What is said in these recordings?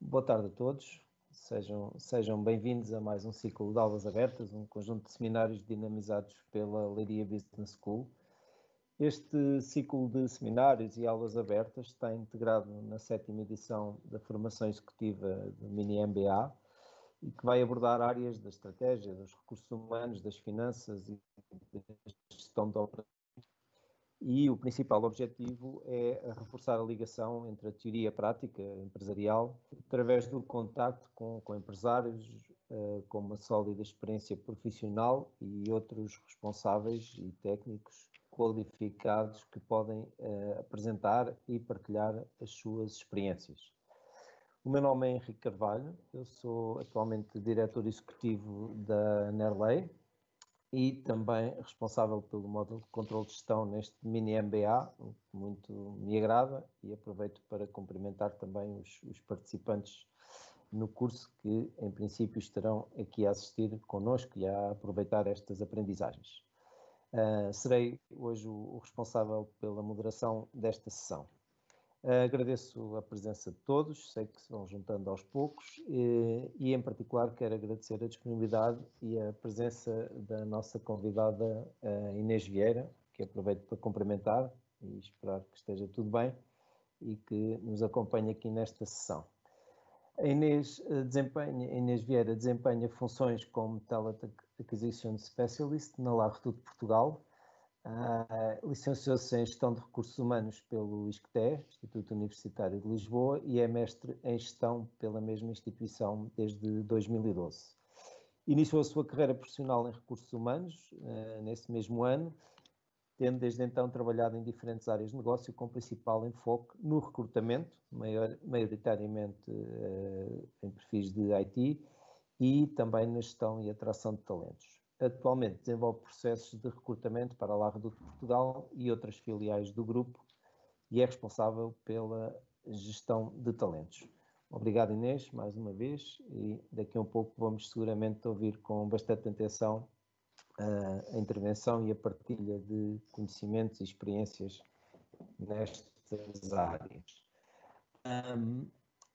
Boa tarde a todos, sejam bem-vindos a mais um ciclo de aulas abertas, um conjunto de seminários dinamizados pela Leiria Business School. Este ciclo de seminários e aulas abertas está integrado na 7ª edição da formação executiva do Mini MBA e que vai abordar áreas da estratégia, dos recursos humanos, das finanças e da gestão de operações. E o principal objetivo é reforçar a ligação entre a teoria e a prática empresarial através do contacto com empresários com uma sólida experiência profissional e outros responsáveis e técnicos qualificados que podem apresentar e partilhar as suas experiências. O meu nome é Henrique Carvalho, eu sou atualmente diretor executivo da Nerley e também responsável pelo módulo de controle de gestão neste mini MBA, que muito me agrada, e aproveito para cumprimentar também os participantes no curso que, em princípio, estarão aqui a assistir connosco e a aproveitar estas aprendizagens. Serei hoje o responsável pela moderação desta sessão. Agradeço a presença de todos, sei que se vão juntando aos poucos e em particular quero agradecer a disponibilidade e a presença da nossa convidada Inês Vieira, que aproveito para cumprimentar e esperar que esteja tudo bem e que nos acompanhe aqui nesta sessão. A Inês Vieira desempenha funções como Talent Acquisition Specialist na La Redoute de Portugal. Licenciou-se em Gestão de Recursos Humanos pelo ISCTE, Instituto Universitário de Lisboa, e é mestre em Gestão pela mesma instituição desde 2012. Iniciou a sua carreira profissional em Recursos Humanos nesse mesmo ano, tendo desde então trabalhado em diferentes áreas de negócio, com principal enfoque no recrutamento, maioritariamente em perfis de IT, e também na gestão e atração de talentos. Atualmente desenvolve processos de recrutamento para a La Redoute de Portugal e outras filiais do grupo e é responsável pela gestão de talentos. Obrigado, Inês, mais uma vez, e daqui a um pouco vamos seguramente ouvir com bastante atenção a intervenção e a partilha de conhecimentos e experiências nestas áreas.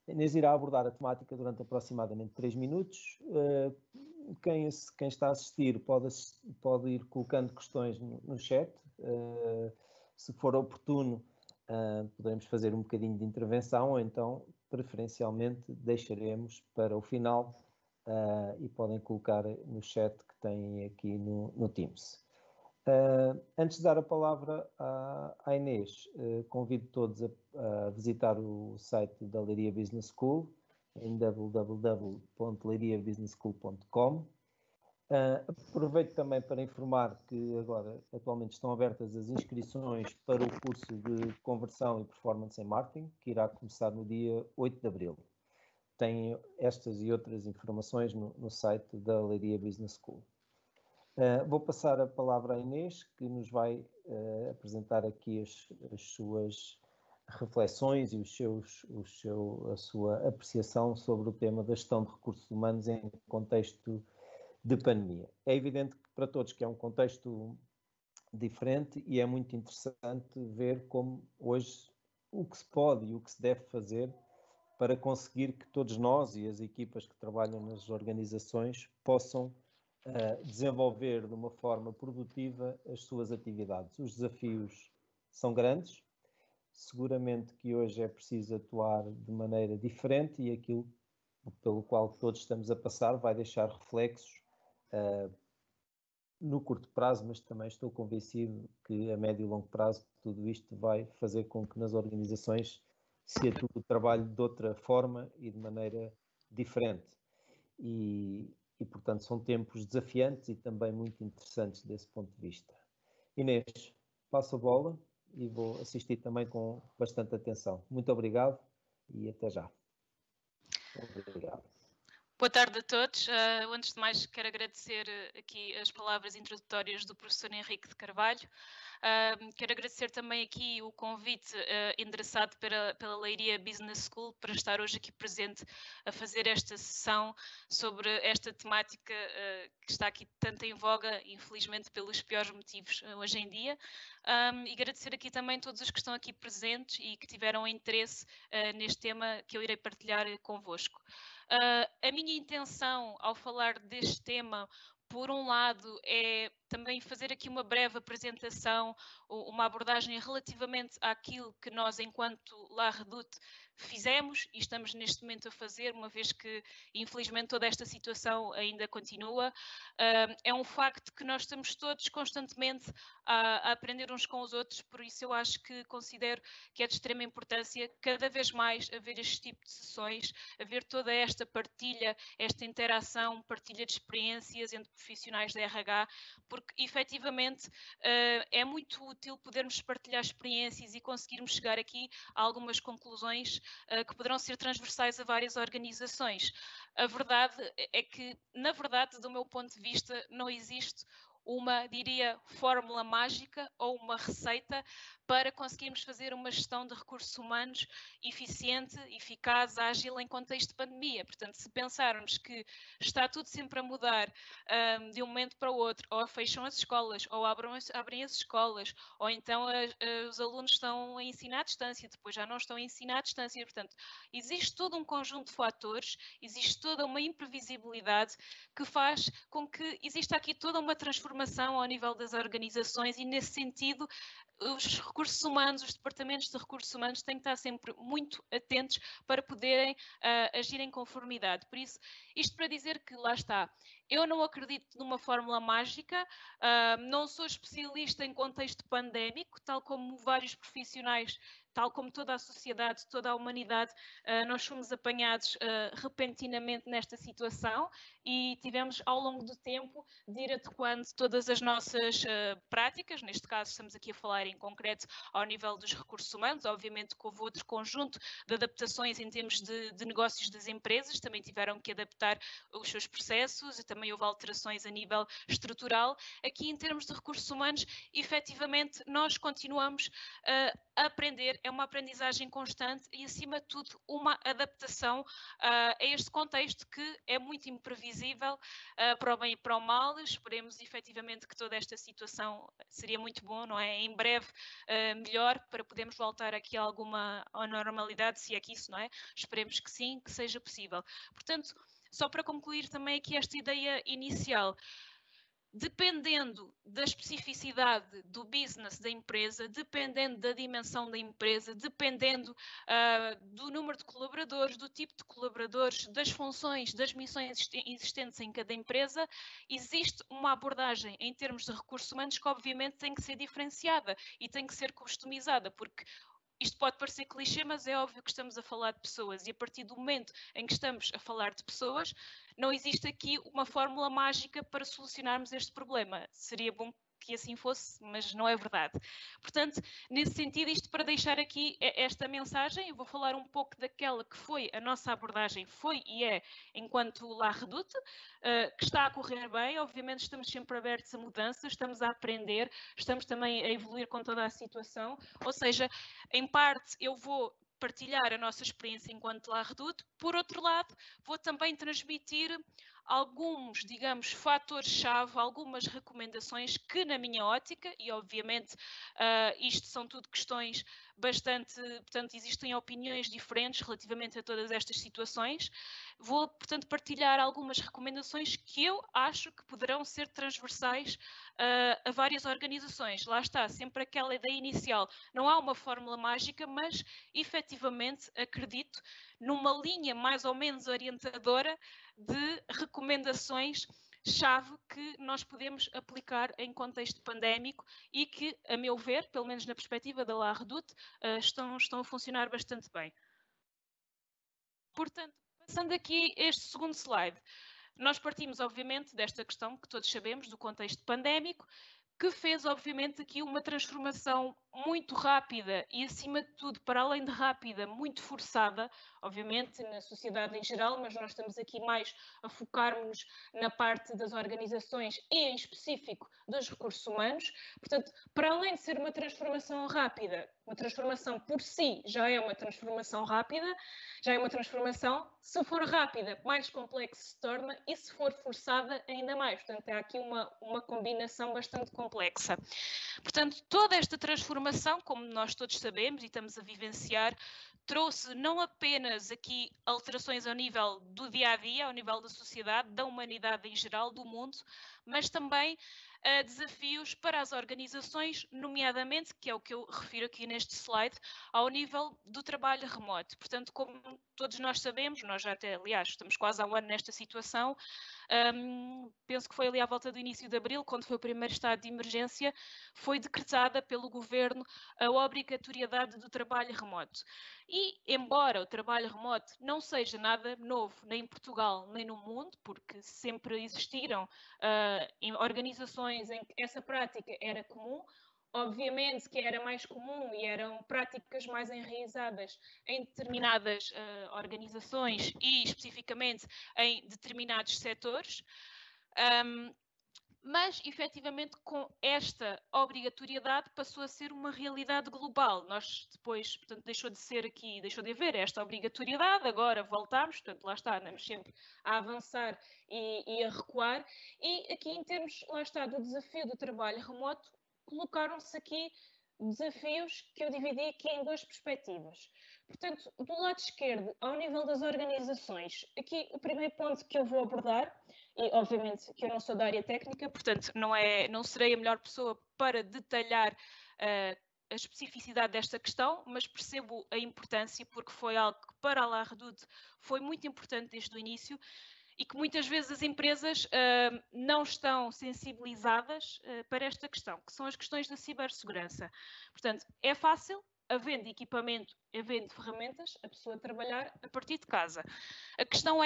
Inês irá abordar a temática durante aproximadamente 3 minutos. Quem está a assistir pode ir colocando questões no chat. Se for oportuno, podemos fazer um bocadinho de intervenção, ou então, preferencialmente, deixaremos para o final e podem colocar no chat que têm aqui no Teams. Antes de dar a palavra à Inês, convido todos a visitar o site da Leiria Business School em www.leiriabusinessschool.com. Aproveito também para informar que agora atualmente estão abertas as inscrições para o curso de Conversão e Performance em Marketing, que irá começar no dia 8 de abril. Tem estas e outras informações no site da Leiria Business School. Vou passar a palavra à Inês, que nos vai apresentar aqui as suas reflexões e a sua apreciação sobre o tema da gestão de recursos humanos em contexto de pandemia. É evidente que para todos que é um contexto diferente e é muito interessante ver como hoje o que se pode e o que se deve fazer para conseguir que todos nós e as equipas que trabalham nas organizações possam desenvolver de uma forma produtiva as suas atividades. Os desafios são grandes, seguramente que hoje é preciso atuar de maneira diferente e aquilo pelo qual todos estamos a passar vai deixar reflexos no curto prazo, mas também estou convencido que a médio e longo prazo tudo isto vai fazer com que nas organizações se atue o trabalho de outra forma e de maneira diferente. E, portanto, são tempos desafiantes e também muito interessantes desse ponto de vista. Inês, passo a bola e vou assistir também com bastante atenção. Muito obrigado e até já. Obrigado. Boa tarde a todos. Antes de mais, quero agradecer aqui as palavras introdutórias do professor Henrique de Carvalho. Quero agradecer também aqui o convite endereçado pela Leiria Business School para estar hoje aqui presente a fazer esta sessão sobre esta temática que está aqui tanto em voga, infelizmente pelos piores motivos hoje em dia. E agradecer aqui também todos os que estão aqui presentes e que tiveram interesse neste tema que eu irei partilhar convosco. A minha intenção ao falar deste tema, por um lado, é também fazer aqui uma breve apresentação, uma abordagem relativamente àquilo que nós, enquanto La Redoute, fizemos e estamos neste momento a fazer, uma vez que, infelizmente, toda esta situação ainda continua. É um facto que nós estamos todos constantemente a aprender uns com os outros, por isso eu acho que considero que é de extrema importância cada vez mais haver este tipo de sessões, haver toda esta partilha, esta interação, partilha de experiências entre profissionais da RH, porque efetivamente é muito útil podermos partilhar experiências e conseguirmos chegar aqui a algumas conclusões que poderão ser transversais a várias organizações. A verdade é que, na verdade, do meu ponto de vista, não existe uma, diria, fórmula mágica ou uma receita para conseguirmos fazer uma gestão de recursos humanos eficiente, eficaz, ágil em contexto de pandemia. Portanto, se pensarmos que está tudo sempre a mudar de um momento para o outro, ou fecham as escolas, ou abrem as escolas, ou então os alunos estão a ensinar à distância, depois já não estão a ensinar à distância. Portanto, existe todo um conjunto de fatores, existe toda uma imprevisibilidade que faz com que exista aqui toda uma transformação ao nível das organizações e, nesse sentido, os recursos humanos, os departamentos de recursos humanos têm que estar sempre muito atentos para poderem agir em conformidade. Por isso, isto para dizer que, lá está, eu não acredito numa fórmula mágica, não sou especialista em contexto pandémico, tal como vários profissionais, tal como toda a sociedade, toda a humanidade, nós fomos apanhados repentinamente nesta situação e tivemos ao longo do tempo de ir adequando todas as nossas práticas, neste caso estamos aqui a falar em concreto ao nível dos recursos humanos, obviamente que houve outro conjunto de adaptações em termos de negócios das empresas, também tiveram que adaptar os seus processos, e também houve alterações a nível estrutural. Aqui em termos de recursos humanos, efetivamente nós continuamos a aprender, é uma aprendizagem constante e, acima de tudo, uma adaptação a este contexto que é muito imprevisível, para o bem e para o mal. Esperemos efetivamente que toda esta situação seria muito bom, não é? Em breve melhor, para podermos voltar aqui a alguma normalidade, se é que isso, não é? Esperemos que sim, que seja possível. Portanto, só para concluir também aqui esta ideia inicial, dependendo da especificidade do business da empresa, dependendo da dimensão da empresa, dependendo do número de colaboradores, do tipo de colaboradores, das funções, das missões existentes em cada empresa, existe uma abordagem em termos de recursos humanos que obviamente tem que ser diferenciada e tem que ser customizada, porque isto pode parecer clichê, mas é óbvio que estamos a falar de pessoas e a partir do momento em que estamos a falar de pessoas, não existe aqui uma fórmula mágica para solucionarmos este problema. Seria bom que assim fosse, mas não é verdade. Portanto, nesse sentido, isto para deixar aqui esta mensagem, eu vou falar um pouco daquela que foi a nossa abordagem, foi e é, enquanto La Redoute, que está a correr bem. Obviamente estamos sempre abertos a mudanças, estamos a aprender, estamos também a evoluir com toda a situação, ou seja, em parte eu vou partilhar a nossa experiência enquanto La Redoute, por outro lado, vou também transmitir alguns, digamos, fatores-chave, algumas recomendações que, na minha ótica, e obviamente isto são tudo questões bastante, portanto, existem opiniões diferentes relativamente a todas estas situações, vou, portanto, partilhar algumas recomendações que eu acho que poderão ser transversais a várias organizações. Lá está, sempre aquela ideia inicial. Não há uma fórmula mágica, mas, efetivamente, acredito numa linha mais ou menos orientadora de recomendações-chave que nós podemos aplicar em contexto pandémico e que, a meu ver, pelo menos na perspectiva da La Redoute, estão a funcionar bastante bem. Portanto, passando aqui este segundo slide, nós partimos, obviamente, desta questão que todos sabemos, do contexto pandémico. que fez, obviamente, aqui uma transformação muito rápida e, acima de tudo, para além de rápida, muito forçada, obviamente, na sociedade em geral, mas nós estamos aqui mais a focar-nos na parte das organizações e, em específico, dos recursos humanos. Portanto, para além de ser uma transformação rápida, uma transformação por si já é uma transformação rápida, já é uma transformação, se for rápida, mais complexo se torna e se for forçada, ainda mais. Portanto, há aqui uma combinação bastante complexa. Portanto, toda esta transformação, como nós todos sabemos e estamos a vivenciar, trouxe não apenas aqui alterações ao nível do dia-a-dia, ao nível da sociedade, da humanidade em geral, do mundo, mas também desafios para as organizações, nomeadamente, que é o que eu refiro aqui neste slide, ao nível do trabalho remoto. Portanto, como todos nós sabemos, nós já até, aliás, estamos quase há um ano nesta situação, penso que foi ali à volta do início de abril, quando foi o primeiro estado de emergência, foi decretada pelo governo a obrigatoriedade do trabalho remoto. E, embora o trabalho remoto não seja nada novo, nem em Portugal, nem no mundo, porque sempre existiram organizações em que essa prática era comum, obviamente que era mais comum e eram práticas mais enraizadas em determinadas organizações e especificamente em determinados setores, mas efetivamente com esta obrigatoriedade passou a ser uma realidade global. Nós depois, portanto, deixou de haver esta obrigatoriedade, agora voltamos, portanto, lá está, andamos sempre a avançar e a recuar, e aqui em termos, lá está, do desafio do trabalho remoto, colocaram-se aqui desafios que eu dividi aqui em duas perspectivas. Portanto, do lado esquerdo, ao nível das organizações, aqui o primeiro ponto que eu vou abordar, e obviamente que eu não sou da área técnica, portanto não serei a melhor pessoa para detalhar a especificidade desta questão, mas percebo a importância porque foi algo que para a La Redoute foi muito importante desde o início, e que muitas vezes as empresas não estão sensibilizadas para esta questão, que são as questões da cibersegurança. Portanto, é fácil, havendo equipamento, havendo ferramentas, a pessoa trabalhar a partir de casa. A questão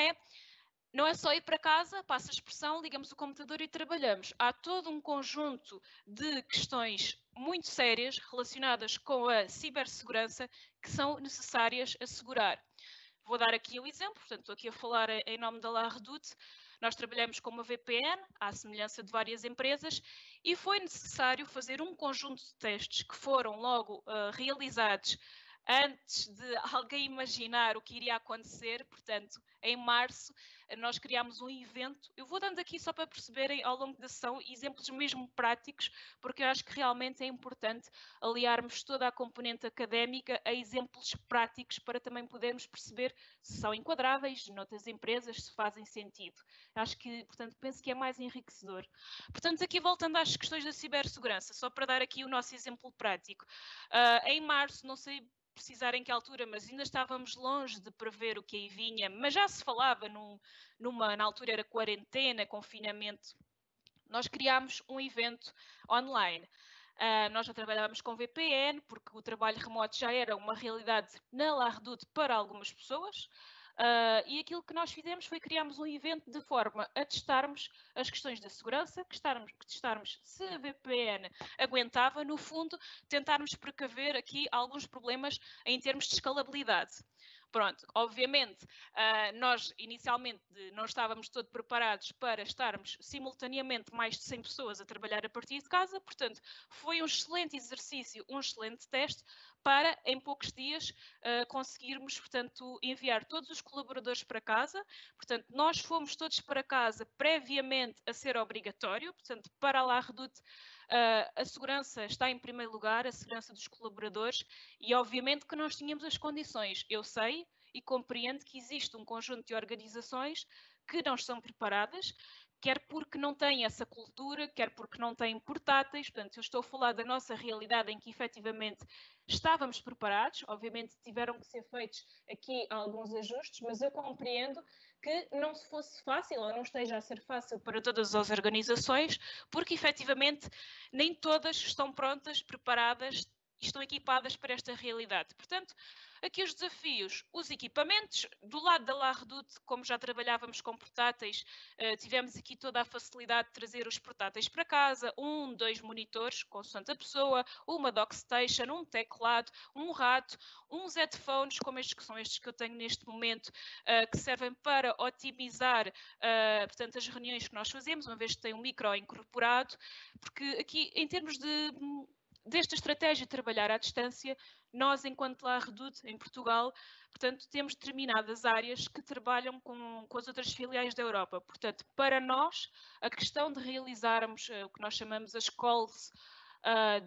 não é só ir para casa, passa a expressão, ligamos o computador e trabalhamos. Há todo um conjunto de questões muito sérias relacionadas com a cibersegurança que são necessárias assegurar. Vou dar aqui um exemplo, portanto, estou aqui a falar em nome da La Redoute. Nós trabalhamos com uma VPN, à semelhança de várias empresas, e foi necessário fazer um conjunto de testes que foram logo realizados antes de alguém imaginar o que iria acontecer. Portanto, em março, nós criámos um evento. Eu vou dando aqui só para perceberem ao longo da sessão exemplos mesmo práticos, porque eu acho que realmente é importante aliarmos toda a componente académica a exemplos práticos para também podermos perceber se são enquadráveis noutras empresas, se fazem sentido. Acho que, portanto, penso que é mais enriquecedor. Portanto, aqui voltando às questões da cibersegurança, só para dar aqui o nosso exemplo prático. Em março, não sei precisar em que altura, mas ainda estávamos longe de prever o que aí vinha, mas já se falava na altura era quarentena, confinamento. Nós criámos um evento online. Nós já trabalhávamos com VPN, porque o trabalho remoto já era uma realidade na La Redoute para algumas pessoas. E aquilo que nós fizemos foi criarmos um evento de forma a testarmos as questões da segurança, testarmos se a VPN aguentava, no fundo, tentarmos precaver aqui alguns problemas em termos de escalabilidade. Pronto, obviamente, nós inicialmente não estávamos todos preparados para estarmos simultaneamente mais de 100 pessoas a trabalhar a partir de casa, portanto, foi um excelente exercício, um excelente teste para, em poucos dias, conseguirmos, portanto, enviar todos os colaboradores para casa. Portanto, nós fomos todos para casa previamente a ser obrigatório, portanto, para a La Redoute, a segurança está em primeiro lugar, a segurança dos colaboradores, e obviamente que nós tínhamos as condições. Eu sei e compreendo que existe um conjunto de organizações que não estão preparadas, quer porque não têm essa cultura, quer porque não têm portáteis. Portanto, eu estou a falar da nossa realidade em que efetivamente estávamos preparados. Obviamente tiveram que ser feitos aqui alguns ajustes, mas eu compreendo que não se fosse fácil ou não esteja a ser fácil para todas as organizações, porque efetivamente nem todas estão prontas, preparadas estão equipadas para esta realidade. Portanto, aqui os desafios, os equipamentos, do lado da La Redoute, como já trabalhávamos com portáteis, tivemos aqui toda a facilidade de trazer os portáteis para casa, 1, 2 monitores, consoante a pessoa, uma dockstation, um teclado, um rato, uns headphones, como estes que são estes que eu tenho neste momento, que servem para otimizar, portanto, as reuniões que nós fazemos, uma vez que tem um micro incorporado, porque aqui, em termos desta estratégia de trabalhar à distância, nós, enquanto La Redoute, em Portugal, portanto, temos determinadas áreas que trabalham com as outras filiais da Europa. Portanto, para nós, a questão de realizarmos o que nós chamamos as calls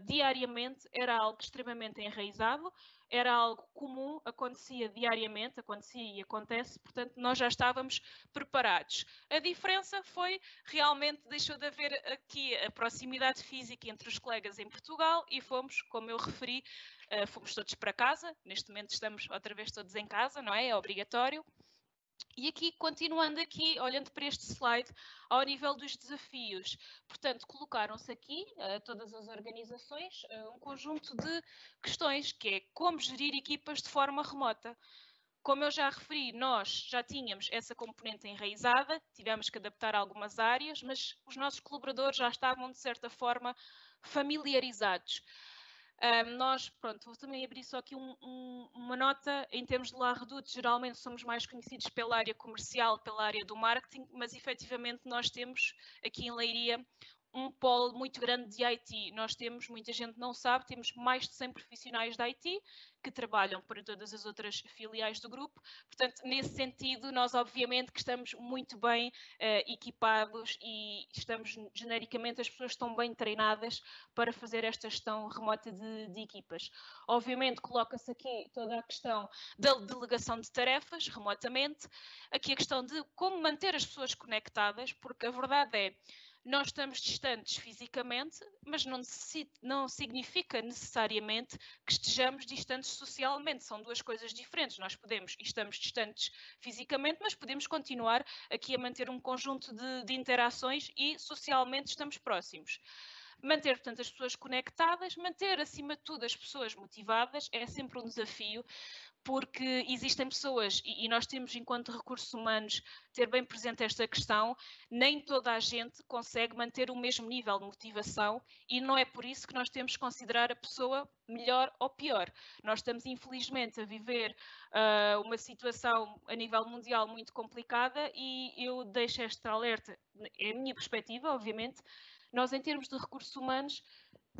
diariamente era algo extremamente enraizado, era algo comum, acontecia diariamente, acontecia e acontece, portanto nós já estávamos preparados. A diferença foi, realmente deixou de haver aqui a proximidade física entre os colegas em Portugal e fomos, como eu referi, fomos todos para casa, neste momento estamos outra vez todos em casa, não é? É obrigatório. E aqui, continuando aqui, olhando para este slide, ao nível dos desafios, portanto, colocaram-se aqui, todas as organizações, um conjunto de questões, que é como gerir equipas de forma remota. Como eu já referi, nós já tínhamos essa componente enraizada, tivemos que adaptar algumas áreas, mas os nossos colaboradores já estavam, de certa forma, familiarizados. Nós, pronto, vou também abrir só aqui uma nota, em termos de La Redoute, geralmente somos mais conhecidos pela área comercial, pela área do marketing, mas efetivamente nós temos aqui em Leiria um polo muito grande de IT. Nós temos, muita gente não sabe, temos mais de 100 profissionais de IT que trabalham para todas as outras filiais do grupo. Portanto, nesse sentido, nós obviamente que estamos muito bem equipados e estamos, genericamente, as pessoas estão bem treinadas para fazer esta gestão remota de equipas. Obviamente, coloca-se aqui toda a questão da delegação de tarefas remotamente, aqui a questão de como manter as pessoas conectadas, porque a verdade é, nós estamos distantes fisicamente, mas não significa necessariamente que estejamos distantes socialmente. São duas coisas diferentes. Nós podemos e estamos distantes fisicamente, mas podemos continuar aqui a manter um conjunto de interações e socialmente estamos próximos. Manter, portanto, as pessoas conectadas, manter, acima de tudo, as pessoas motivadas é sempre um desafio, porque existem pessoas, e nós temos, enquanto recursos humanos, ter bem presente esta questão, nem toda a gente consegue manter o mesmo nível de motivação e não é por isso que nós temos que considerar a pessoa melhor ou pior. Nós estamos, infelizmente, a viver uma situação a nível mundial muito complicada e eu deixo esta alerta, é a minha perspectiva, obviamente. Nós, em termos de recursos humanos,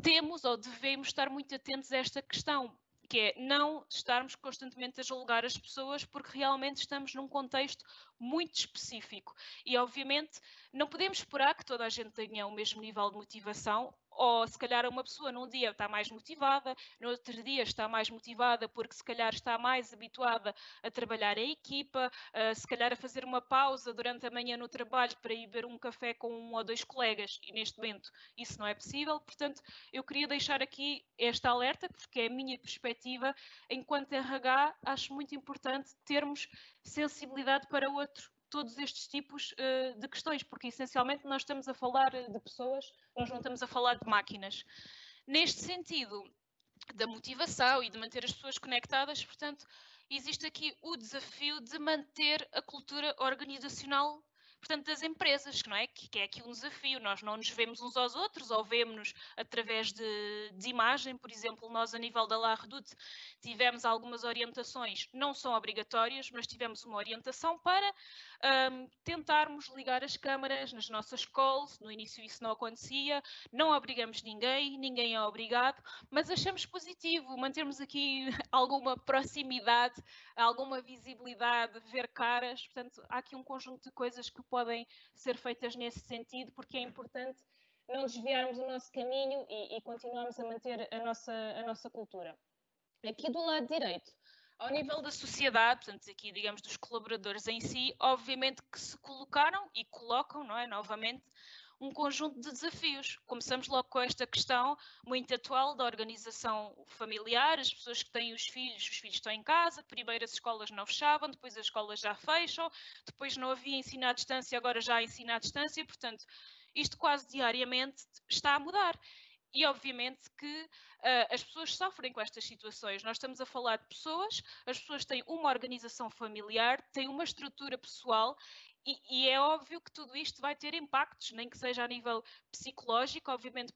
temos ou devemos estar muito atentos a esta questão, que é não estarmos constantemente a julgar as pessoas, porque realmente estamos num contexto muito específico. E, obviamente, não podemos esperar que toda a gente tenha o mesmo nível de motivação, ou se calhar uma pessoa num dia está mais motivada, no outro dia está mais motivada porque se calhar está mais habituada a trabalhar em equipa, se calhar a fazer uma pausa durante a manhã no trabalho para ir beber um café com um ou dois colegas, e neste momento isso não é possível. Portanto, eu queria deixar aqui esta alerta, porque é a minha perspectiva. Enquanto RH, acho muito importante termos sensibilidade para todos estes tipos de questões, porque essencialmente nós estamos a falar de pessoas, nós não estamos a falar de máquinas. Neste sentido da motivação e de manter as pessoas conectadas, portanto, existe aqui o desafio de manter a cultura organizacional, portanto, das empresas, não é? Que é aqui um desafio. Nós não nos vemos uns aos outros ou vemos-nos através de imagem. Por exemplo, nós, a nível da La Redoute, tivemos algumas orientações, não são obrigatórias, mas tivemos uma orientação para tentarmos ligar as câmaras nas nossas calls. No início isso não acontecia, não obrigamos ninguém, ninguém é obrigado, mas achamos positivo mantermos aqui alguma proximidade, alguma visibilidade, ver caras. Portanto, há aqui um conjunto de coisas que podem ser feitas nesse sentido, porque é importante não desviarmos o nosso caminho e continuarmos a manter a nossa cultura. Aqui do lado direito, ao nível da sociedade, portanto, aqui, digamos, dos colaboradores em si, obviamente que se colocaram e colocam, não é, novamente, um conjunto de desafios. Começamos logo com esta questão muito atual da organização familiar, as pessoas que têm os filhos estão em casa, primeiro as escolas não fechavam, depois as escolas já fecham, depois não havia ensino à distância, agora já há ensino à distância, portanto, isto quase diariamente está a mudar. E obviamente que as pessoas sofrem com estas situações. Nós estamos a falar de pessoas, as pessoas têm uma organização familiar, têm uma estrutura pessoal e é óbvio que tudo isto vai ter impactos, nem que seja a nível psicológico, obviamente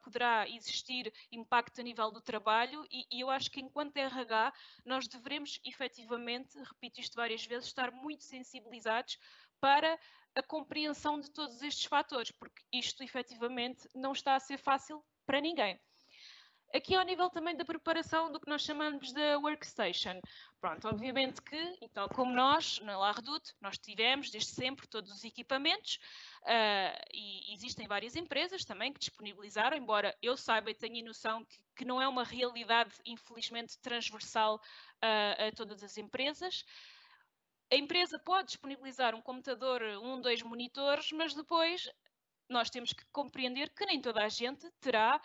poderá existir impacto a nível do trabalho e eu acho que enquanto RH nós devemos efetivamente, repito isto várias vezes, estar muito sensibilizados para a compreensão de todos estes fatores, porque isto efetivamente não está a ser fácil para ninguém. Aqui ao nível também da preparação do que nós chamamos de workstation. Pronto, obviamente que, e tal como nós, na La Redoute, nós tivemos desde sempre todos os equipamentos e existem várias empresas também que disponibilizaram, embora eu saiba e tenha noção que não é uma realidade, infelizmente, transversal a todas as empresas. A empresa pode disponibilizar um computador, 2 monitores, mas depois nós temos que compreender que nem toda a gente terá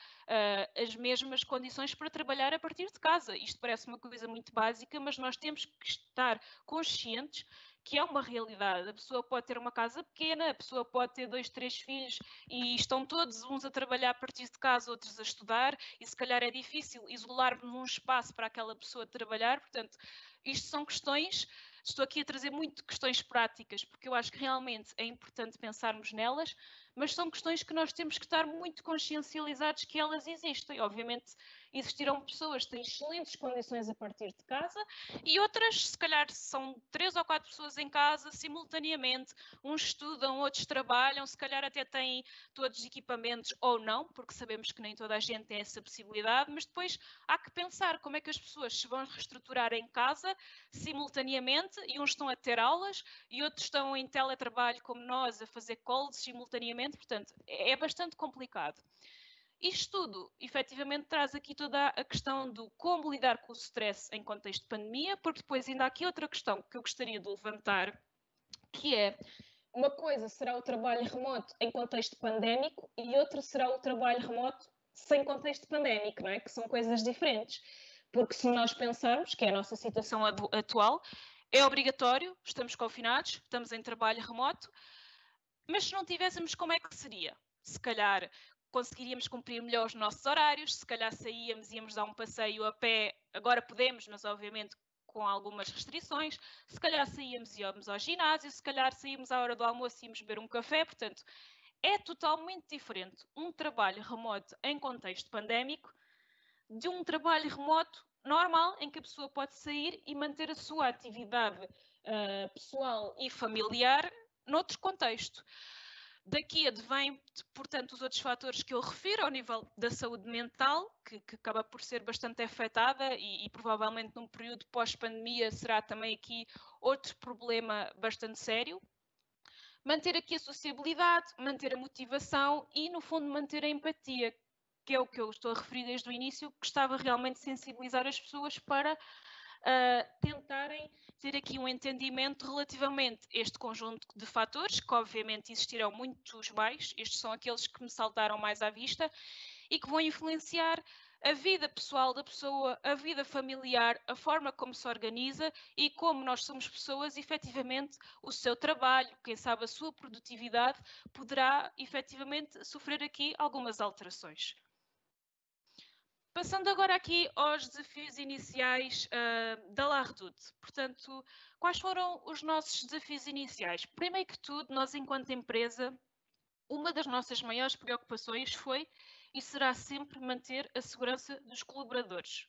as mesmas condições para trabalhar a partir de casa. Isto parece uma coisa muito básica, mas nós temos que estar conscientes que é uma realidade. A pessoa pode ter uma casa pequena, a pessoa pode ter 2, 3 filhos e estão todos uns a trabalhar a partir de casa, outros a estudar, e se calhar é difícil isolarmos um espaço para aquela pessoa trabalhar. Portanto, isto são questões. Estou aqui a trazer muito questões práticas, porque eu acho que realmente é importante pensarmos nelas, mas são questões que nós temos que estar muito consciencializados que elas existem. Obviamente, existirão pessoas que têm excelentes condições a partir de casa e outras, se calhar, são 3 ou 4 pessoas em casa simultaneamente. Uns estudam, outros trabalham, se calhar até têm todos os equipamentos ou não, porque sabemos que nem toda a gente tem essa possibilidade, mas depois há que pensar como é que as pessoas se vão reestruturar em casa simultaneamente e uns estão a ter aulas e outros estão em teletrabalho como nós a fazer calls simultaneamente, portanto é bastante complicado. Isto tudo, efetivamente, traz aqui toda a questão do como lidar com o stress em contexto de pandemia, porque depois ainda há aqui outra questão que eu gostaria de levantar, que é, uma coisa será o trabalho remoto em contexto pandémico e outra será o trabalho remoto sem contexto pandémico, não é? Que são coisas diferentes. Porque se nós pensarmos que é a nossa situação atual, é obrigatório, estamos confinados, estamos em trabalho remoto, mas se não tivéssemos, como é que seria? Se calhar conseguiríamos cumprir melhor os nossos horários, se calhar saíamos, íamos dar um passeio a pé, agora podemos, mas obviamente com algumas restrições, se calhar saíamos e íamos ao ginásio, se calhar saímos à hora do almoço e íamos beber um café, portanto, é totalmente diferente um trabalho remoto em contexto pandémico de um trabalho remoto normal, em que a pessoa pode sair e manter a sua atividade pessoal e familiar noutro contexto. Daqui advém, portanto, os outros fatores que eu refiro ao nível da saúde mental, que acaba por ser bastante afetada e provavelmente num período pós-pandemia será também aqui outro problema bastante sério. Manter aqui a sociabilidade, manter a motivação e, no fundo, manter a empatia, que é o que eu estou a referir desde o início, que estava realmente a sensibilizar as pessoas para tentarem ter aqui um entendimento relativamente a este conjunto de fatores, que obviamente existirão muitos mais, estes são aqueles que me saltaram mais à vista, e que vão influenciar a vida pessoal da pessoa, a vida familiar, a forma como se organiza e como nós somos pessoas, efetivamente, o seu trabalho, quem sabe a sua produtividade, poderá efetivamente sofrer aqui algumas alterações. Passando agora aqui aos desafios iniciais da La Redoute. Portanto, quais foram os nossos desafios iniciais? Primeiro que tudo, nós enquanto empresa, uma das nossas maiores preocupações foi e será sempre manter a segurança dos colaboradores.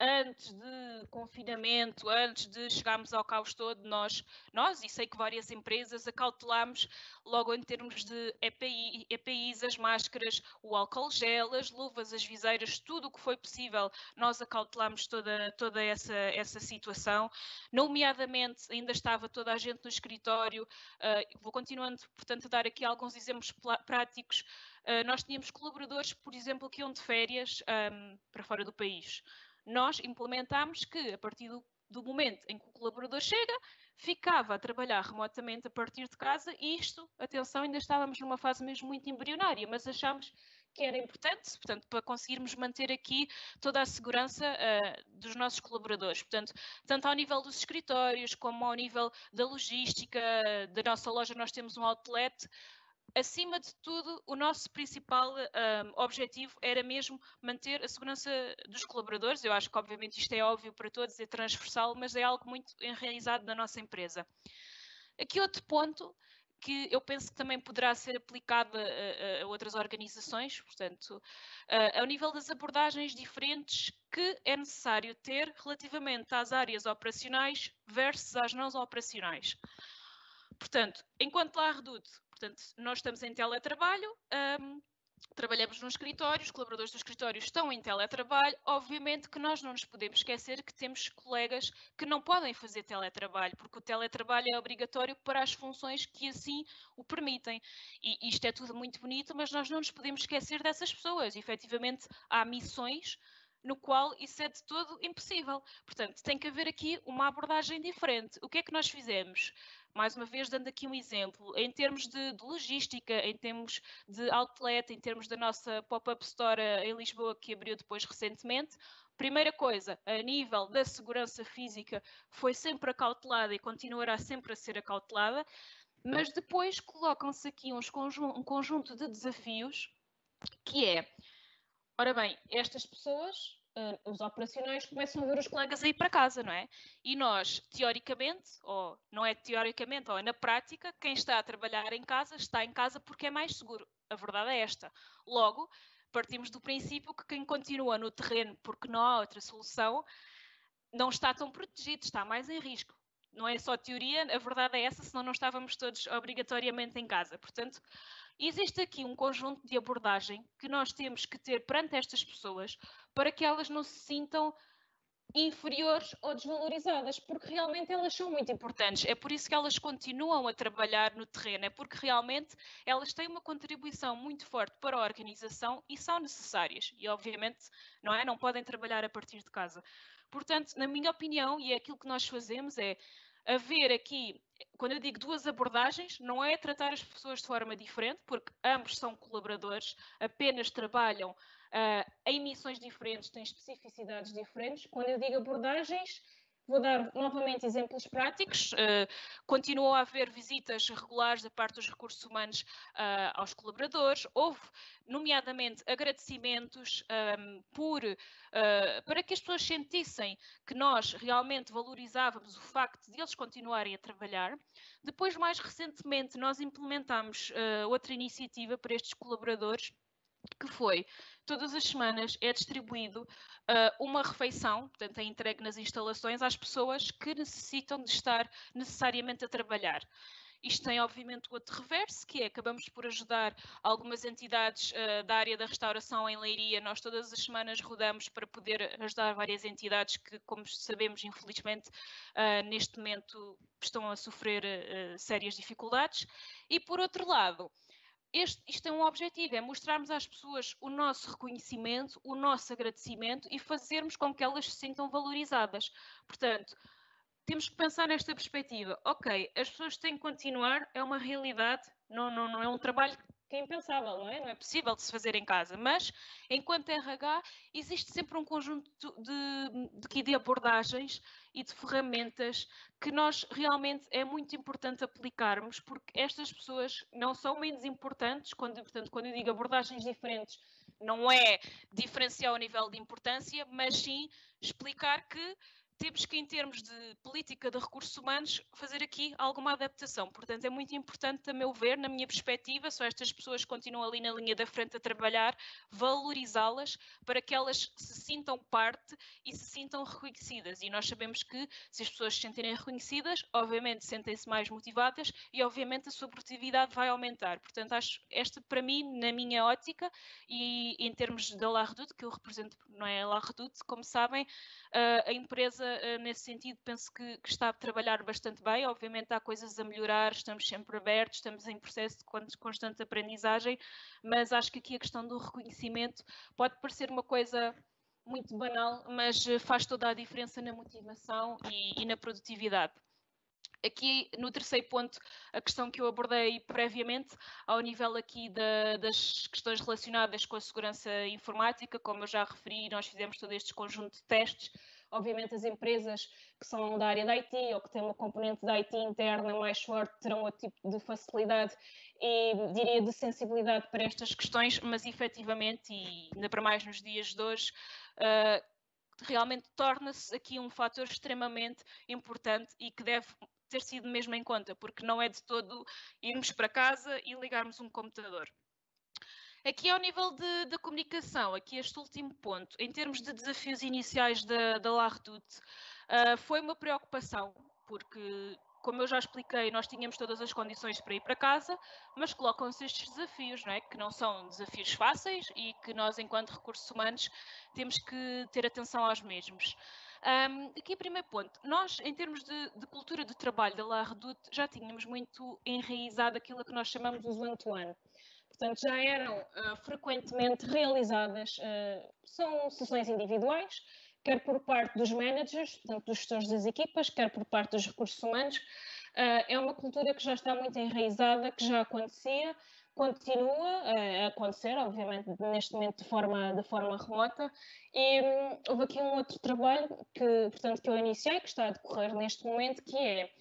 Antes de confinamento, antes de chegarmos ao caos todo, nós e sei que várias empresas acautelámos logo em termos de EPIs, as máscaras, o álcool gel, as luvas, as viseiras, tudo o que foi possível, nós acautelámos toda essa situação. Nomeadamente, ainda estava toda a gente no escritório, vou continuando, portanto, a dar aqui alguns exemplos práticos. Nós tínhamos colaboradores, por exemplo, que iam de férias para fora do país. Nós implementámos que, a partir do momento em que o colaborador chega, ficava a trabalhar remotamente a partir de casa e isto, atenção, ainda estávamos numa fase mesmo muito embrionária, mas achámos que era importante, portanto, para conseguirmos manter aqui toda a segurança dos nossos colaboradores. Portanto, tanto ao nível dos escritórios, como ao nível da logística, da nossa loja, nós temos um outlet. acima de tudo, o nosso principal objetivo era mesmo manter a segurança dos colaboradores. Eu acho que, obviamente, isto é óbvio para todos, é transversal, mas é algo muito enraizado na nossa empresa. Aqui outro ponto que eu penso que também poderá ser aplicado a outras organizações, portanto, ao nível das abordagens diferentes que é necessário ter relativamente às áreas operacionais versus às não operacionais. Portanto, enquanto La Redoute, portanto, nós estamos em teletrabalho, trabalhamos num escritório, os colaboradores do escritório estão em teletrabalho, obviamente que nós não nos podemos esquecer que temos colegas que não podem fazer teletrabalho, porque o teletrabalho é obrigatório para as funções que assim o permitem. E isto é tudo muito bonito, mas nós não nos podemos esquecer dessas pessoas. Efetivamente, há missões no qual isso é de todo impossível. Portanto, tem que haver aqui uma abordagem diferente. O que é que nós fizemos? Mais uma vez, dando aqui um exemplo, em termos de logística, em termos de outlet, em termos da nossa pop-up store em Lisboa, que abriu depois recentemente, primeira coisa, a nível da segurança física, foi sempre acautelada e continuará sempre a ser acautelada, mas depois colocam-se aqui um conjunto de desafios, que é, ora bem, estas pessoas, os operacionais, começam a ver os colegas a ir para casa, não é? E nós, teoricamente, ou não é teoricamente, ou é na prática, quem está a trabalhar em casa está em casa porque é mais seguro. A verdade é esta. Logo, partimos do princípio que quem continua no terreno porque não há outra solução, não está tão protegido, está mais em risco. Não é só teoria, a verdade é essa, senão não estávamos todos obrigatoriamente em casa. Portanto, existe aqui um conjunto de abordagem que nós temos que ter perante estas pessoas para que elas não se sintam inferiores ou desvalorizadas, porque realmente elas são muito importantes. É por isso que elas continuam a trabalhar no terreno, é porque realmente elas têm uma contribuição muito forte para a organização e são necessárias. E obviamente não podem trabalhar a partir de casa. Portanto, na minha opinião, e é aquilo que nós fazemos, é haver aqui, quando eu digo duas abordagens, não é tratar as pessoas de forma diferente, porque ambos são colaboradores, apenas trabalham em missões diferentes, têm especificidades diferentes. Quando eu digo abordagens, vou dar novamente exemplos práticos. Continuou a haver visitas regulares da parte dos recursos humanos aos colaboradores. Houve, nomeadamente, agradecimentos para que as pessoas sentissem que nós realmente valorizávamos o facto de eles continuarem a trabalhar. Depois, mais recentemente, nós implementámos outra iniciativa para estes colaboradores, que foi, todas as semanas é distribuído uma refeição, portanto é entregue nas instalações às pessoas que necessitam de estar necessariamente a trabalhar. Isto tem, obviamente, o outro reverso, que é acabamos por ajudar algumas entidades da área da restauração em Leiria. Nós todas as semanas rodamos para poder ajudar várias entidades que, como sabemos, infelizmente, neste momento estão a sofrer sérias dificuldades. E, por outro lado, isto é um objetivo, é mostrarmos às pessoas o nosso reconhecimento, o nosso agradecimento e fazermos com que elas se sintam valorizadas. Portanto, temos que pensar nesta perspectiva. Ok, as pessoas têm que continuar, é uma realidade, não é um trabalho que é impensável, não é? Não é possível de se fazer em casa, mas enquanto RH existe sempre um conjunto de abordagens e de ferramentas que nós realmente é muito importante aplicarmos, porque estas pessoas não são menos importantes, portanto, quando eu digo abordagens diferentes, não é diferenciar o nível de importância, mas sim explicar que temos que, em termos de política de recursos humanos, fazer aqui alguma adaptação. Portanto, é muito importante, a meu ver, na minha perspectiva, só estas pessoas continuam ali na linha da frente a trabalhar, valorizá-las para que elas se sintam parte e se sintam reconhecidas. E nós sabemos que, se as pessoas se sentirem reconhecidas, obviamente sentem-se mais motivadas e, obviamente, a sua produtividade vai aumentar. Portanto, acho esta, para mim, na minha ótica, e em termos da La Redoute, que eu represento, não é a La Redoute, como sabem, a empresa, nesse sentido, penso que está a trabalhar bastante bem. Obviamente há coisas a melhorar, estamos sempre abertos, estamos em processo de constante aprendizagem, mas acho que aqui a questão do reconhecimento pode parecer uma coisa muito banal, mas faz toda a diferença na motivação e na produtividade. Aqui, no terceiro ponto, a questão que eu abordei previamente, ao nível aqui das questões relacionadas com a segurança informática, como eu já referi, nós fizemos todo este conjunto de testes, Obviamente as empresas que são da área da IT ou que têm uma componente da IT interna mais forte terão outro tipo de facilidade e, diria, de sensibilidade para estas questões, mas efetivamente, e ainda para mais nos dias de hoje, realmente torna-se aqui um fator extremamente importante e que deve ter sido mesmo em conta, porque não é de todo irmos para casa e ligarmos um computador. Aqui ao nível da comunicação, aqui este último ponto, em termos de desafios iniciais da La Redoute, foi uma preocupação, porque, como eu já expliquei, nós tínhamos todas as condições para ir para casa, mas colocam-se estes desafios, não é? Que não são desafios fáceis e que nós, enquanto recursos humanos, temos que ter atenção aos mesmos. Aqui, primeiro ponto, nós, em termos de cultura de trabalho da La Redoute, já tínhamos muito enraizado aquilo que nós chamamos os one-to-one. Portanto, já eram frequentemente realizadas, são sessões individuais, quer por parte dos managers, portanto, dos gestores das equipas, quer por parte dos recursos humanos. É uma cultura que já está muito enraizada, que já acontecia, continua a acontecer, obviamente, neste momento de forma remota. E houve aqui um outro trabalho portanto, que eu iniciei, que está a decorrer neste momento, que é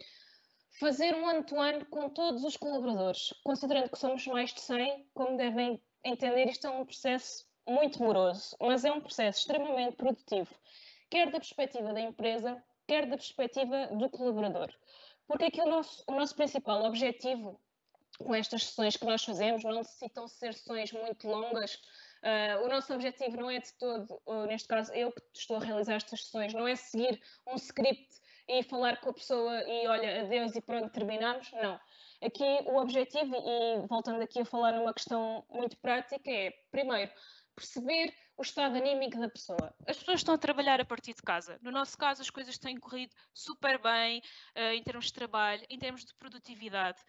fazer um one-to-one com todos os colaboradores. Considerando que somos mais de 100, como devem entender, isto é um processo muito moroso, mas é um processo extremamente produtivo, quer da perspectiva da empresa, quer da perspectiva do colaborador. Porque aqui o nosso principal objetivo com estas sessões que nós fazemos, não necessitam ser sessões muito longas. O nosso objetivo não é de todo, neste caso eu que estou a realizar estas sessões, não é seguir um script e falar com a pessoa e olha, adeus e pronto, terminamos. Não. Aqui o objetivo, e voltando aqui a falar numa questão muito prática, é, primeiro, perceber o estado anímico da pessoa. As pessoas estão a trabalhar a partir de casa. No nosso caso, as coisas têm corrido super bem em termos de trabalho, em termos de produtividade.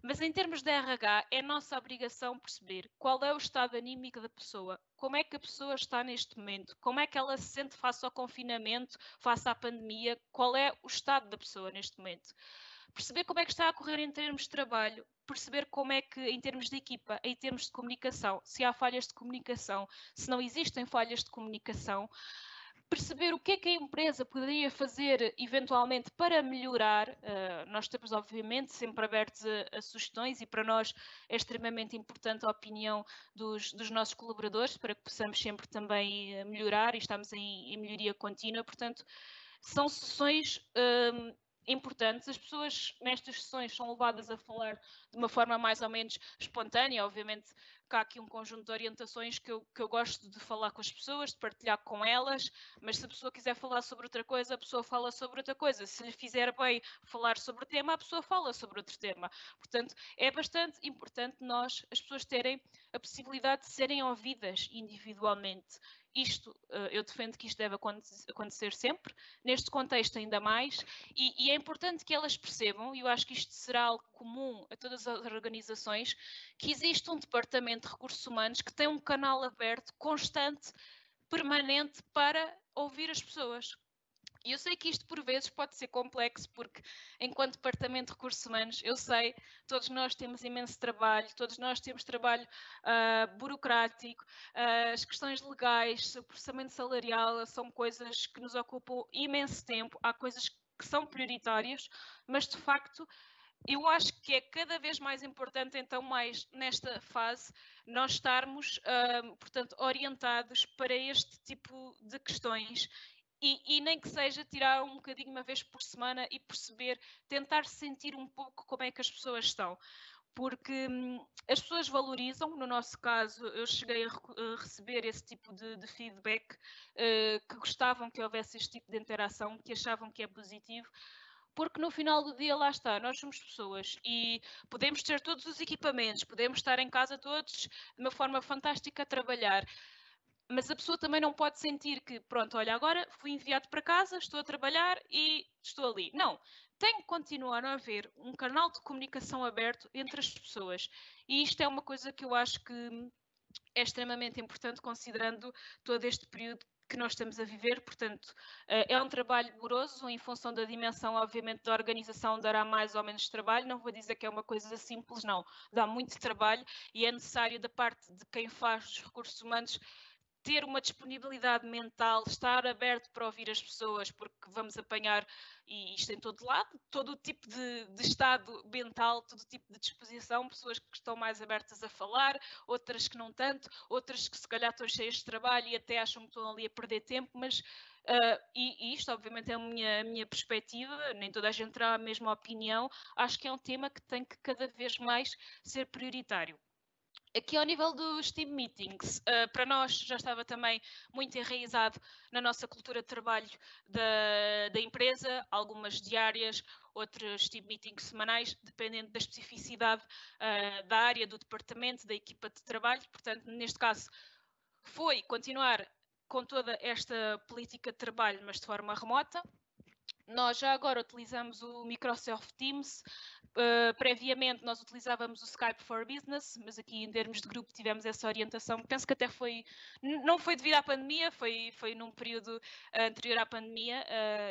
Mas em termos de RH, é nossa obrigação perceber qual é o estado anímico da pessoa, como é que a pessoa está neste momento, como é que ela se sente face ao confinamento, face à pandemia, qual é o estado da pessoa neste momento. Perceber como é que está a correr em termos de trabalho, perceber como é que, em termos de equipa, em termos de comunicação, se há falhas de comunicação, se não existem falhas de comunicação, perceber o que é que a empresa poderia fazer eventualmente para melhorar. Nós estamos, obviamente, sempre abertos a sugestões e para nós é extremamente importante a opinião dos nossos colaboradores para que possamos sempre também melhorar e estamos em melhoria contínua. Portanto, são sessões importantes. As pessoas nestas sessões são levadas a falar de uma forma mais ou menos espontânea. Obviamente que há aqui um conjunto de orientações que eu gosto de falar com as pessoas, de partilhar com elas, mas se a pessoa quiser falar sobre outra coisa, a pessoa fala sobre outra coisa. Se lhe fizer bem falar sobre o tema, a pessoa fala sobre outro tema. Portanto, é bastante importante as pessoas terem a possibilidade de serem ouvidas individualmente. Isto, eu defendo que isto deve acontecer sempre, neste contexto ainda mais, e é importante que elas percebam, e eu acho que isto será algo comum a todas as organizações, que existe um departamento de recursos humanos que tem um canal aberto, constante, permanente, para ouvir as pessoas. E eu sei que isto por vezes pode ser complexo, porque enquanto Departamento de Recursos Humanos, eu sei, todos nós temos imenso trabalho, todos nós temos trabalho burocrático, as questões legais, o processamento salarial são coisas que nos ocupam imenso tempo, há coisas que são prioritárias, mas de facto eu acho que é cada vez mais importante, então, mais nesta fase, nós estarmos, portanto, orientados para este tipo de questões. E nem que seja tirar um bocadinho uma vez por semana e perceber, tentar sentir um pouco como é que as pessoas estão. Porque as pessoas valorizam, no nosso caso, eu cheguei a receber esse tipo de feedback, que gostavam que houvesse este tipo de interação, que achavam que é positivo, porque no final do dia lá está, nós somos pessoas e podemos ter todos os equipamentos, podemos estar em casa todos de uma forma fantástica a trabalhar, mas a pessoa também não pode sentir que, pronto, olha, agora fui enviado para casa, estou a trabalhar e estou ali. Não, tem que continuar a haver um canal de comunicação aberto entre as pessoas. E isto é uma coisa que eu acho que é extremamente importante, considerando todo este período que nós estamos a viver. Portanto, é um trabalho moroso, em função da dimensão, obviamente, da organização dará mais ou menos trabalho. Não vou dizer que é uma coisa simples, não. Dá muito trabalho e é necessário, da parte de quem faz os recursos humanos, ter uma disponibilidade mental, estar aberto para ouvir as pessoas, porque vamos apanhar, e isto em todo lado, todo o tipo de estado mental, todo o tipo de disposição, pessoas que estão mais abertas a falar, outras que não tanto, outras que se calhar estão cheias de trabalho e até acham que estão ali a perder tempo, mas e isto obviamente é a minha perspectiva, nem toda a gente terá a mesma opinião, acho que é um tema que tem que cada vez mais ser prioritário. Aqui ao nível dos team meetings, para nós já estava também muito enraizado na nossa cultura de trabalho da empresa, algumas diárias, outros team meetings semanais, dependendo da especificidade da área, do departamento, da equipa de trabalho. Portanto, neste caso, foi continuar com toda esta política de trabalho, mas de forma remota. Nós já agora utilizamos o Microsoft Teams, previamente nós utilizávamos o Skype for Business, mas aqui em termos de grupo tivemos essa orientação, penso que até não foi devido à pandemia, foi num período anterior à pandemia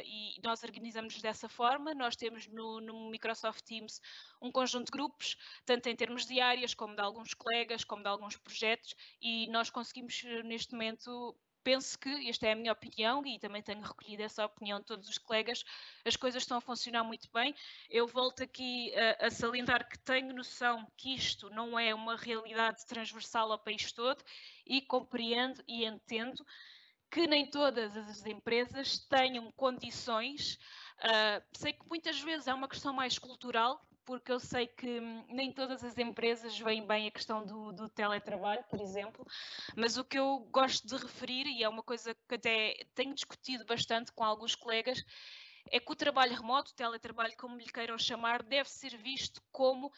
e nós organizamos dessa forma. Nós temos no Microsoft Teams um conjunto de grupos, tanto em termos de áreas, como de alguns colegas, como de alguns projetos, e nós conseguimos neste momento... Penso que, esta é a minha opinião e também tenho recolhido essa opinião de todos os colegas, as coisas estão a funcionar muito bem. Eu volto aqui a salientar que tenho noção que isto não é uma realidade transversal ao país todo e compreendo e entendo que nem todas as empresas tenham condições. Sei que muitas vezes é uma questão mais cultural, porque eu sei que nem todas as empresas veem bem a questão do teletrabalho, por exemplo, mas o que eu gosto de referir, e é uma coisa que até tenho discutido bastante com alguns colegas, é que o trabalho remoto, o teletrabalho, como lhe queiram chamar, deve ser visto como,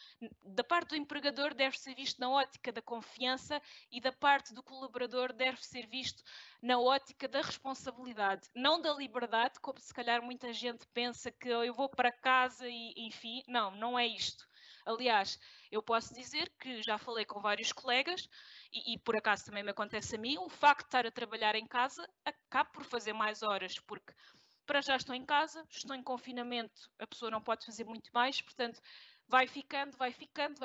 da parte do empregador, deve ser visto na ótica da confiança e da parte do colaborador deve ser visto na ótica da responsabilidade, não da liberdade, como se calhar muita gente pensa que eu vou para casa e enfim, não é isto. Aliás, eu posso dizer que já falei com vários colegas e por acaso também me acontece a mim, o facto de estar a trabalhar em casa acaba por fazer mais horas, porque para já estou em casa, estou em confinamento, a pessoa não pode fazer muito mais, portanto, vai ficando, vai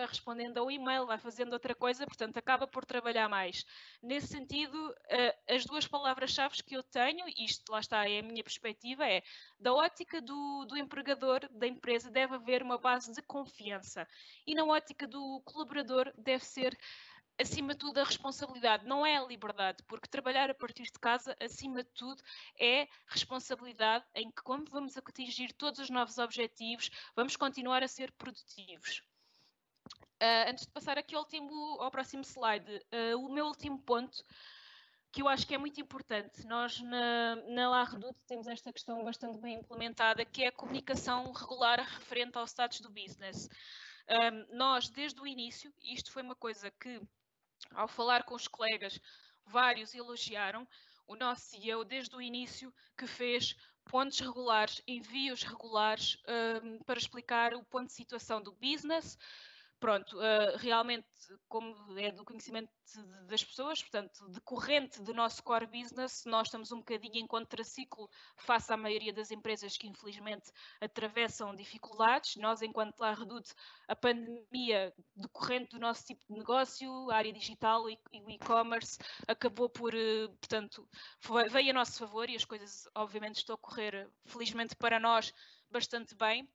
respondendo ao e-mail, vai fazendo outra coisa, portanto, acaba por trabalhar mais. Nesse sentido, as duas palavras-chave que eu tenho, isto lá está, é a minha perspectiva, é da ótica do empregador, da empresa, deve haver uma base de confiança. E na ótica do colaborador deve ser acima de tudo, a responsabilidade, não é a liberdade, porque trabalhar a partir de casa, acima de tudo, é responsabilidade em que, como vamos atingir todos os novos objetivos, vamos continuar a ser produtivos. Antes de passar aqui ao próximo slide, o meu último ponto, que eu acho que é muito importante, nós na La Redoute temos esta questão bastante bem implementada, que é a comunicação regular referente aos status do business. Nós, desde o início, isto foi uma coisa que ao falar com os colegas, vários elogiaram o nosso CEO desde o início que fez pontos regulares, envios regulares para explicar o ponto de situação do business. Pronto, realmente, como é do conhecimento das pessoas, portanto, decorrente do nosso core business, nós estamos um bocadinho em contraciclo face à maioria das empresas que infelizmente atravessam dificuldades. Nós, enquanto La Redoute, a pandemia decorrente do nosso tipo de negócio, a área digital e o e-commerce, acabou por, portanto, veio a nosso favor e as coisas obviamente estão a correr, felizmente para nós, bastante bem.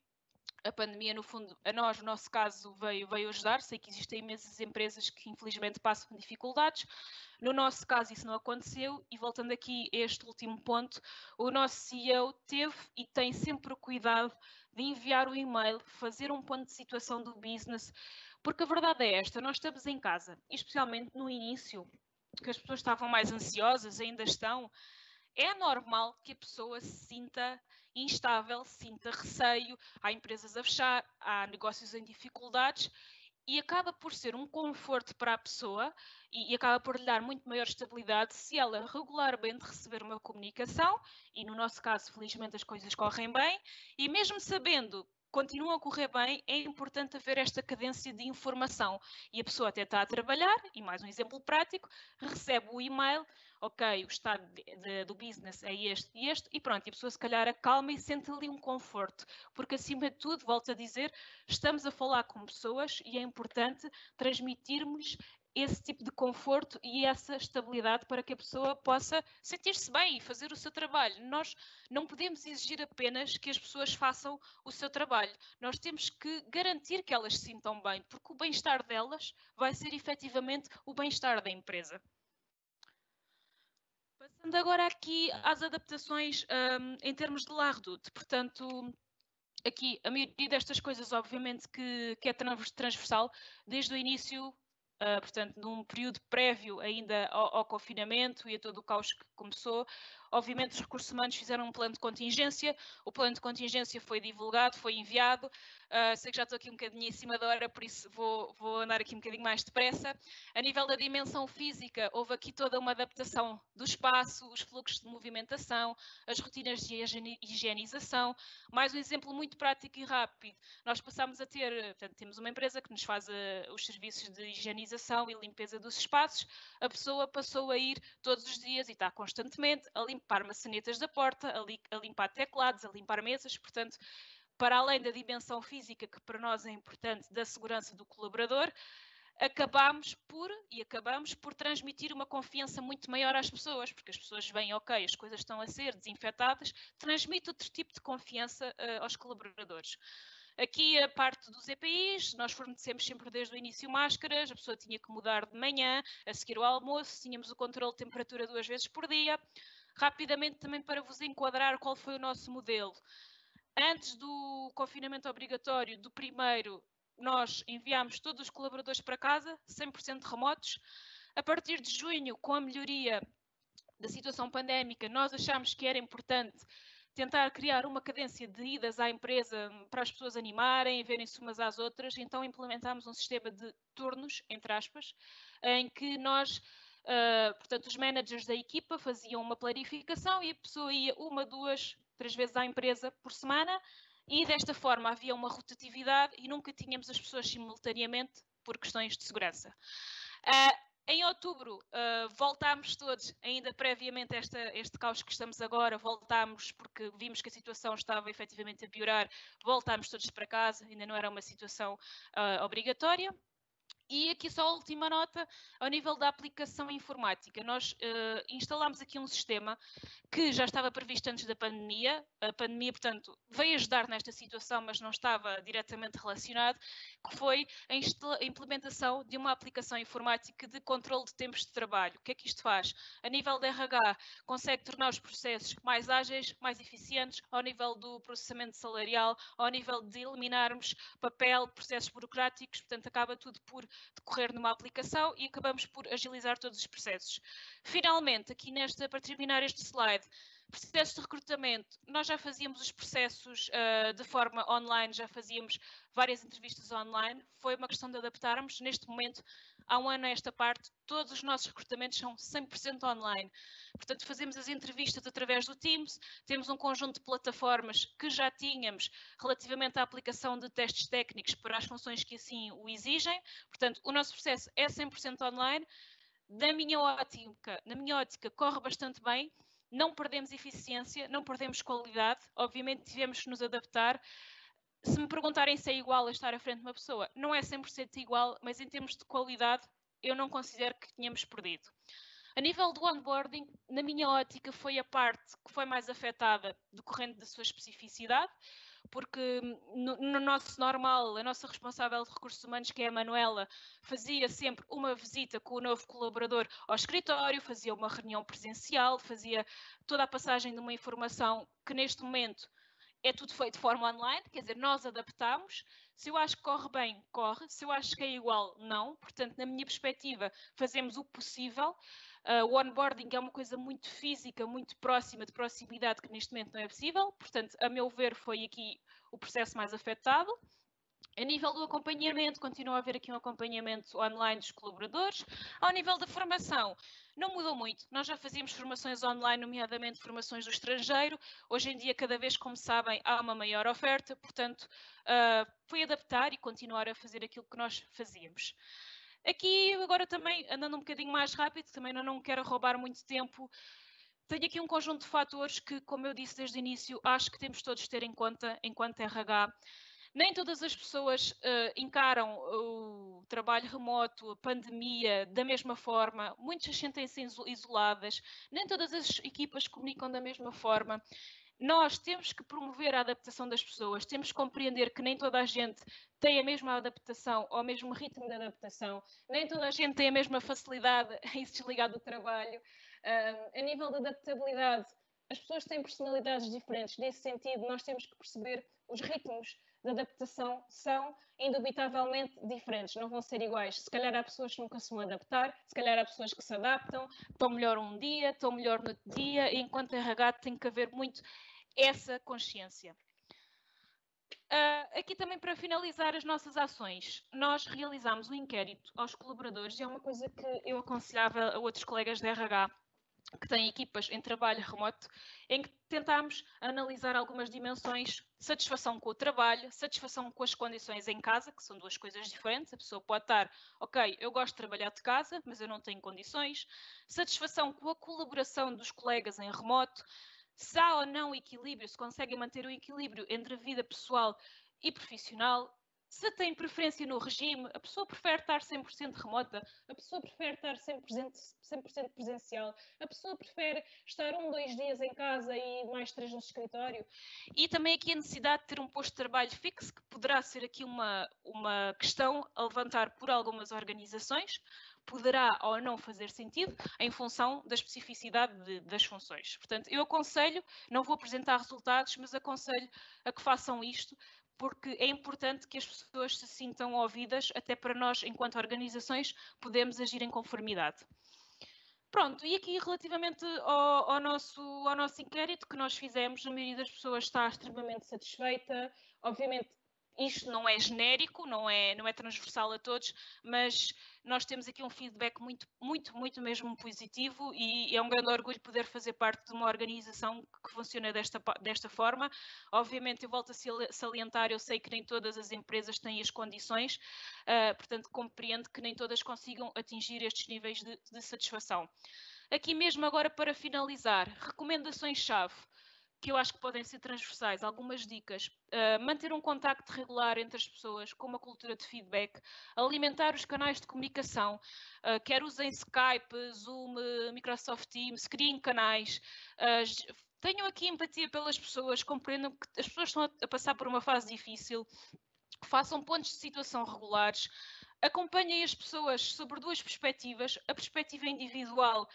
A pandemia, no fundo, a nós, no nosso caso, veio ajudar. Sei que existem imensas empresas que, infelizmente, passam dificuldades. No nosso caso, isso não aconteceu. E voltando aqui a este último ponto, o nosso CEO teve e tem sempre o cuidado de enviar o e-mail, fazer um ponto de situação do business, porque a verdade é esta, nós estamos em casa, especialmente no início, que as pessoas estavam mais ansiosas, ainda estão. É normal que a pessoa se sinta instável, sinta receio, há empresas a fechar, há negócios em dificuldades e acaba por ser um conforto para a pessoa e acaba por lhe dar muito maior estabilidade se ela regularmente receber uma comunicação e no nosso caso, felizmente, as coisas correm bem e mesmo sabendo continuam a correr bem, é importante haver esta cadência de informação. E a pessoa até está a trabalhar, e mais um exemplo prático, recebe o e-mail, ok, o estado do business é este e este, e pronto, e a pessoa se calhar acalma e sente ali um conforto, porque acima de tudo, volto a dizer, estamos a falar com pessoas e é importante transmitirmos esse tipo de conforto e essa estabilidade para que a pessoa possa sentir-se bem e fazer o seu trabalho. Nós não podemos exigir apenas que as pessoas façam o seu trabalho. Nós temos que garantir que elas se sintam bem, porque o bem-estar delas vai ser efetivamente o bem-estar da empresa. Passando agora aqui às adaptações em termos de La Redoute. Portanto, aqui a maioria destas coisas, obviamente, que é transversal desde o início. Portanto, num período prévio ainda ao confinamento e a todo o caos que começou, obviamente os recursos humanos fizeram um plano de contingência, o plano de contingência foi divulgado, foi enviado, sei que já estou aqui um bocadinho em cima da hora, por isso vou andar aqui um bocadinho mais depressa. A nível da dimensão física, houve aqui toda uma adaptação do espaço, os fluxos de movimentação, as rotinas de higienização. Mais um exemplo muito prático e rápido, nós passámos a ter, portanto, temos uma empresa que nos faz os serviços de higienização e limpeza dos espaços, a pessoa passou a ir todos os dias e está constantemente a limpar maçanetas da porta, a limpar teclados, a limpar mesas, portanto, para além da dimensão física que para nós é importante da segurança do colaborador, acabamos por transmitir uma confiança muito maior às pessoas, porque as pessoas veem, ok, as coisas estão a ser desinfetadas, transmite outro tipo de confiança aos colaboradores. Aqui a parte dos EPIs, nós fornecemos sempre desde o início máscaras, a pessoa tinha que mudar de manhã, a seguir ao almoço, tínhamos o controle de temperatura 2 vezes por dia. Rapidamente também para vos enquadrar qual foi o nosso modelo. Antes do confinamento obrigatório, do primeiro, nós enviámos todos os colaboradores para casa, 100% remotos. A partir de junho, com a melhoria da situação pandémica, nós achámos que era importante tentar criar uma cadência de idas à empresa para as pessoas animarem, verem-se umas às outras, então implementámos um sistema de turnos, entre aspas, em que nós, portanto, os managers da equipa faziam uma planificação e a pessoa ia 1, 2, 3 vezes à empresa por semana e desta forma havia uma rotatividade e nunca tínhamos as pessoas simultaneamente por questões de segurança. Em outubro, voltámos todos, ainda previamente a este caos que estamos agora, voltámos porque vimos que a situação estava efetivamente a piorar, voltámos todos para casa, ainda não era uma situação obrigatória. E aqui só a última nota, ao nível da aplicação informática, nós instalámos aqui um sistema que já estava previsto antes da pandemia. A pandemia, portanto, veio ajudar nesta situação, mas não estava diretamente relacionado, que foi a implementação de uma aplicação informática de controle de tempos de trabalho. O que é que isto faz? A nível da RH, consegue tornar os processos mais ágeis, mais eficientes, ao nível do processamento salarial, ao nível de eliminarmos papel, processos burocráticos, portanto, acaba tudo por decorrer numa aplicação e acabamos por agilizar todos os processos. Finalmente, aqui para terminar este slide, processos de recrutamento, nós já fazíamos os processos de forma online, já fazíamos várias entrevistas online, foi uma questão de adaptarmos. Neste momento, há um ano a esta parte, todos os nossos recrutamentos são 100% online. Portanto, fazemos as entrevistas através do Teams, temos um conjunto de plataformas que já tínhamos relativamente à aplicação de testes técnicos para as funções que assim o exigem. Portanto, o nosso processo é 100% online. Na minha ótica, corre bastante bem. Não perdemos eficiência, não perdemos qualidade, obviamente tivemos que nos adaptar. Se me perguntarem se é igual a estar à frente de uma pessoa, não é 100% igual, mas em termos de qualidade, eu não considero que tínhamos perdido. A nível do onboarding, na minha ótica, foi a parte que foi mais afetada decorrente da sua especificidade, porque no nosso normal, a nossa responsável de recursos humanos, que é a Manuela, fazia sempre uma visita com o novo colaborador ao escritório, fazia uma reunião presencial, fazia toda a passagem de uma informação que neste momento é tudo feito de forma online, quer dizer, nós adaptamos. Se eu acho que corre bem, corre. Se eu acho que é igual, não. Portanto, na minha perspectiva, fazemos o possível. O onboarding é uma coisa muito física, muito próxima, de proximidade, que neste momento não é possível. Portanto, a meu ver, foi aqui o processo mais afetado. A nível do acompanhamento, continua a haver aqui um acompanhamento online dos colaboradores. Ao nível da formação, não mudou muito. Nós já fazíamos formações online, nomeadamente formações do estrangeiro. Hoje em dia, cada vez, como sabem, há uma maior oferta. Portanto, foi adaptar e continuar a fazer aquilo que nós fazíamos. Aqui, agora também, andando um bocadinho mais rápido, também não quero roubar muito tempo, tenho aqui um conjunto de fatores que, como eu disse desde o início, acho que temos todos de ter em conta enquanto RH. Nem todas as pessoas encaram o trabalho remoto, a pandemia, da mesma forma. Muitas sentem-se isoladas. Nem todas as equipas comunicam da mesma forma. Nós temos que promover a adaptação das pessoas, temos que compreender que nem toda a gente tem a mesma adaptação ou o mesmo ritmo de adaptação, nem toda a gente tem a mesma facilidade em se desligar do trabalho. A nível de adaptabilidade, as pessoas têm personalidades diferentes. Nesse sentido, nós temos que perceber os ritmos de adaptação são indubitavelmente diferentes, não vão ser iguais. Se calhar há pessoas que nunca se vão adaptar, se calhar há pessoas que se adaptam, estão melhor um dia, estão melhor no outro dia, e enquanto RH tem que haver muito essa consciência. Aqui também para finalizar as nossas ações, nós realizamos um inquérito aos colaboradores e é uma coisa que eu aconselhava a outros colegas de RH que têm equipas em trabalho remoto, em que tentámos analisar algumas dimensões: satisfação com o trabalho, satisfação com as condições em casa, que são duas coisas diferentes. A pessoa pode estar, ok, eu gosto de trabalhar de casa, mas eu não tenho condições. Satisfação com a colaboração dos colegas em remoto, se há ou não equilíbrio, se conseguem manter o equilíbrio entre a vida pessoal e profissional. Se tem preferência no regime, a pessoa prefere estar 100% remota, a pessoa prefere estar 100% presencial, a pessoa prefere estar 2 dias em casa e mais 3 no escritório. E também aqui a necessidade de ter um posto de trabalho fixo, que poderá ser aqui uma questão a levantar por algumas organizações, poderá ou não fazer sentido em função da especificidade das funções. Portanto, eu aconselho, não vou apresentar resultados, mas aconselho a que façam isto, porque é importante que as pessoas se sintam ouvidas, até para nós, enquanto organizações, podemos agir em conformidade. Pronto, e aqui relativamente ao nosso inquérito que nós fizemos, a maioria das pessoas está extremamente satisfeita. Obviamente, isto não é genérico, não é transversal a todos, mas nós temos aqui um feedback muito mesmo positivo e é um grande orgulho poder fazer parte de uma organização que funciona desta forma. Obviamente, eu volto a salientar, eu sei que nem todas as empresas têm as condições, portanto, compreendo que nem todas consigam atingir estes níveis de satisfação. Aqui mesmo agora para finalizar, recomendações-chave, que eu acho que podem ser transversais, algumas dicas: manter um contacto regular entre as pessoas, com uma cultura de feedback, alimentar os canais de comunicação, quer usem Skype, Zoom, Microsoft Teams, criem canais, tenham aqui empatia pelas pessoas, compreendam que as pessoas estão a passar por uma fase difícil, façam pontos de situação regulares, acompanhem as pessoas sobre duas perspectivas: a perspectiva individual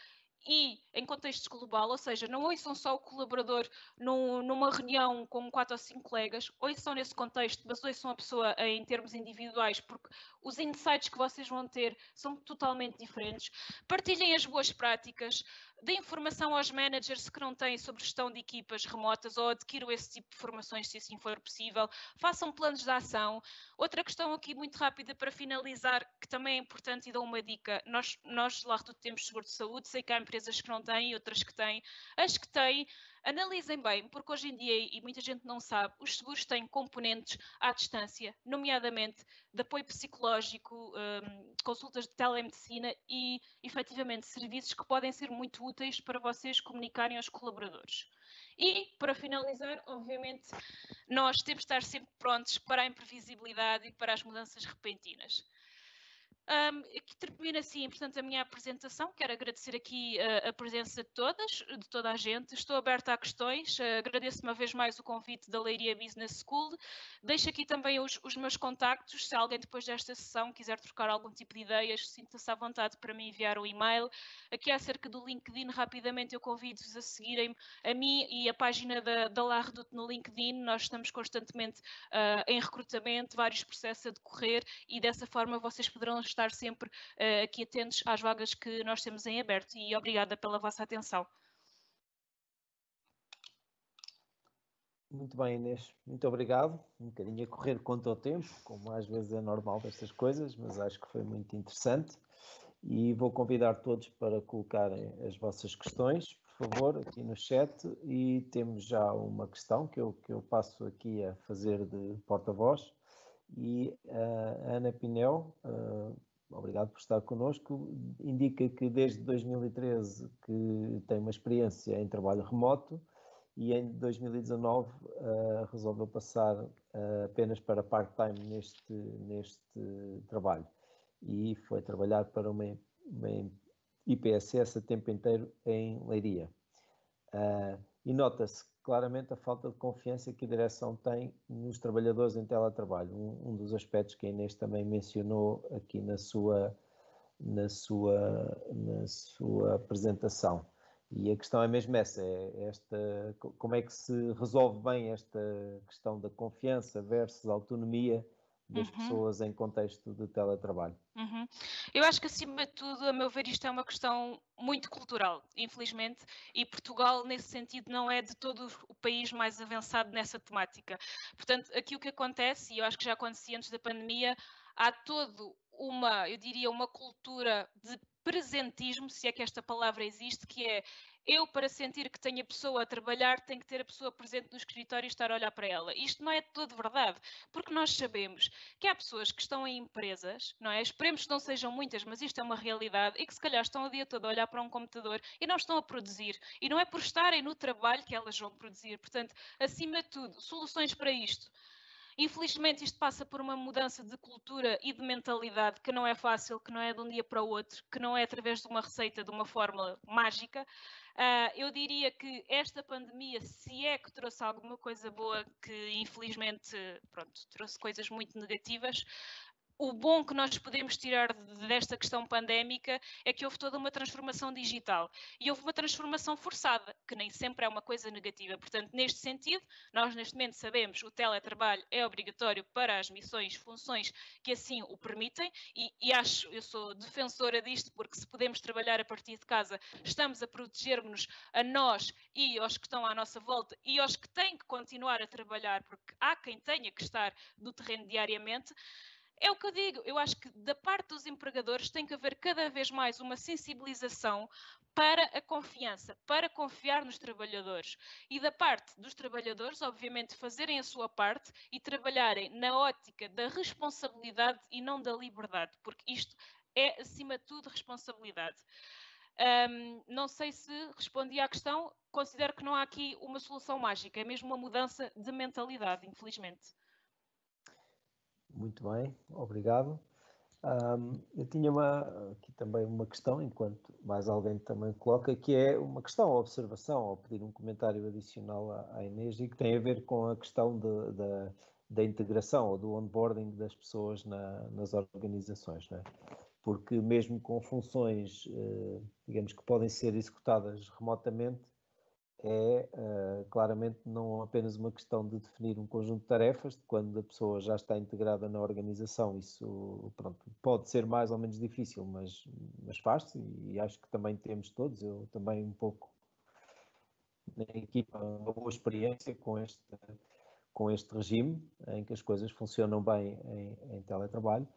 e em contexto global, ou seja, não ouçam só o colaborador numa reunião com 4 ou 5 colegas, ouçam nesse contexto, mas ouçam a pessoa em termos individuais, porque os insights que vocês vão ter são totalmente diferentes. Partilhem as boas práticas, deem informação aos managers que não têm sobre gestão de equipas remotas ou adquiram esse tipo de formações se assim for possível, façam planos de ação. Outra questão aqui muito rápida para finalizar, que também é importante e dou uma dica: nós lá Reduto temos seguro de saúde, sei que há empresas que não têm e outras que têm. As que têm, analisem bem, porque hoje em dia, e muita gente não sabe, os seguros têm componentes à distância, nomeadamente de apoio psicológico, consultas de telemedicina e, efetivamente, serviços que podem ser muito úteis para vocês comunicarem aos colaboradores. E, para finalizar, obviamente, nós temos de estar sempre prontos para a imprevisibilidade e para as mudanças repentinas. Aqui termina assim, portanto, a minha apresentação. Quero agradecer aqui a presença de toda a gente. Estou aberta a questões. Agradeço uma vez mais o convite da Leiria Business School. Deixo aqui também os meus contactos. Se alguém depois desta sessão quiser trocar algum tipo de ideias, sinta-se à vontade para me enviar um e-mail. Aqui acerca do LinkedIn, rapidamente eu convido-vos a seguirem a mim e a página da La Reduto no LinkedIn. Nós estamos constantemente em recrutamento, vários processos a decorrer e dessa forma vocês poderão estar sempre aqui atentos às vagas que nós temos em aberto, e obrigada pela vossa atenção. Muito bem, Inês, muito obrigado. Um bocadinho a correr contra o tempo, como às vezes é normal destas coisas, mas acho que foi muito interessante e vou convidar todos para colocarem as vossas questões, por favor, aqui no chat, e temos já uma questão que eu passo aqui a fazer de porta-voz. E a Ana Pinel, obrigado por estar connosco, indica que desde 2013 que tem uma experiência em trabalho remoto e em 2019 resolveu passar apenas para part-time neste trabalho. E foi trabalhar para uma IPSS a tempo inteiro em Leiria. E nota-se claramente a falta de confiança que a direção tem nos trabalhadores em teletrabalho. Um dos aspectos que a Inês também mencionou aqui na sua apresentação. E a questão é mesmo essa, como é que se resolve bem esta questão da confiança versus autonomia das pessoas em contexto de teletrabalho. Eu acho que, acima de tudo, a meu ver, isto é uma questão muito cultural, infelizmente, e Portugal, nesse sentido, não é de todo o país mais avançado nessa temática. Portanto, aqui o que acontece, e eu acho que já acontecia antes da pandemia, há eu diria, uma cultura de presentismo, se é que esta palavra existe, que é eu, para sentir que tenho a pessoa a trabalhar, tenho que ter a pessoa presente no escritório e estar a olhar para ela. Isto não é de todo verdade, porque nós sabemos que há pessoas que estão em empresas, não é? Esperemos que não sejam muitas, mas isto é uma realidade, e que se calhar estão o dia todo a olhar para um computador e não estão a produzir. E não é por estarem no trabalho que elas vão produzir. Portanto, acima de tudo, soluções para isto. Infelizmente, isto passa por uma mudança de cultura e de mentalidade que não é fácil, que não é de um dia para o outro, que não é através de uma receita, de uma fórmula mágica. Eu diria que esta pandemia, se é que trouxe alguma coisa boa, que infelizmente, pronto, trouxe coisas muito negativas, o bom que nós podemos tirar desta questão pandémica é que houve toda uma transformação digital e houve uma transformação forçada, que nem sempre é uma coisa negativa. Portanto, neste sentido, nós neste momento sabemos que o teletrabalho é obrigatório para as missões, funções que assim o permitem e eu sou defensora disto, porque se podemos trabalhar a partir de casa, estamos a proteger-nos a nós e aos que estão à nossa volta e aos que têm que continuar a trabalhar, porque há quem tenha que estar no terreno diariamente. É o que eu digo, eu acho que da parte dos empregadores tem que haver cada vez mais uma sensibilização para a confiança, para confiar nos trabalhadores. E da parte dos trabalhadores, obviamente, fazerem a sua parte e trabalharem na ótica da responsabilidade e não da liberdade, porque isto é, acima de tudo, responsabilidade. Não sei se respondi à questão, considero que não há aqui uma solução mágica, é mesmo uma mudança de mentalidade, infelizmente. Muito bem, obrigado. Eu tinha aqui também uma questão, enquanto mais alguém também coloca, que é uma questão, uma observação, ou pedir um comentário adicional à Inês, e que tem a ver com a questão da integração ou do onboarding das pessoas nas organizações, não é? Porque mesmo com funções, digamos, que podem ser executadas remotamente, é claramente não apenas uma questão de definir um conjunto de tarefas, de quando a pessoa já está integrada na organização, isso pronto, pode ser mais ou menos difícil, mas faz-se, e acho que também temos todos, eu também um pouco na equipa, uma boa experiência com este regime, em que as coisas funcionam bem em teletrabalho.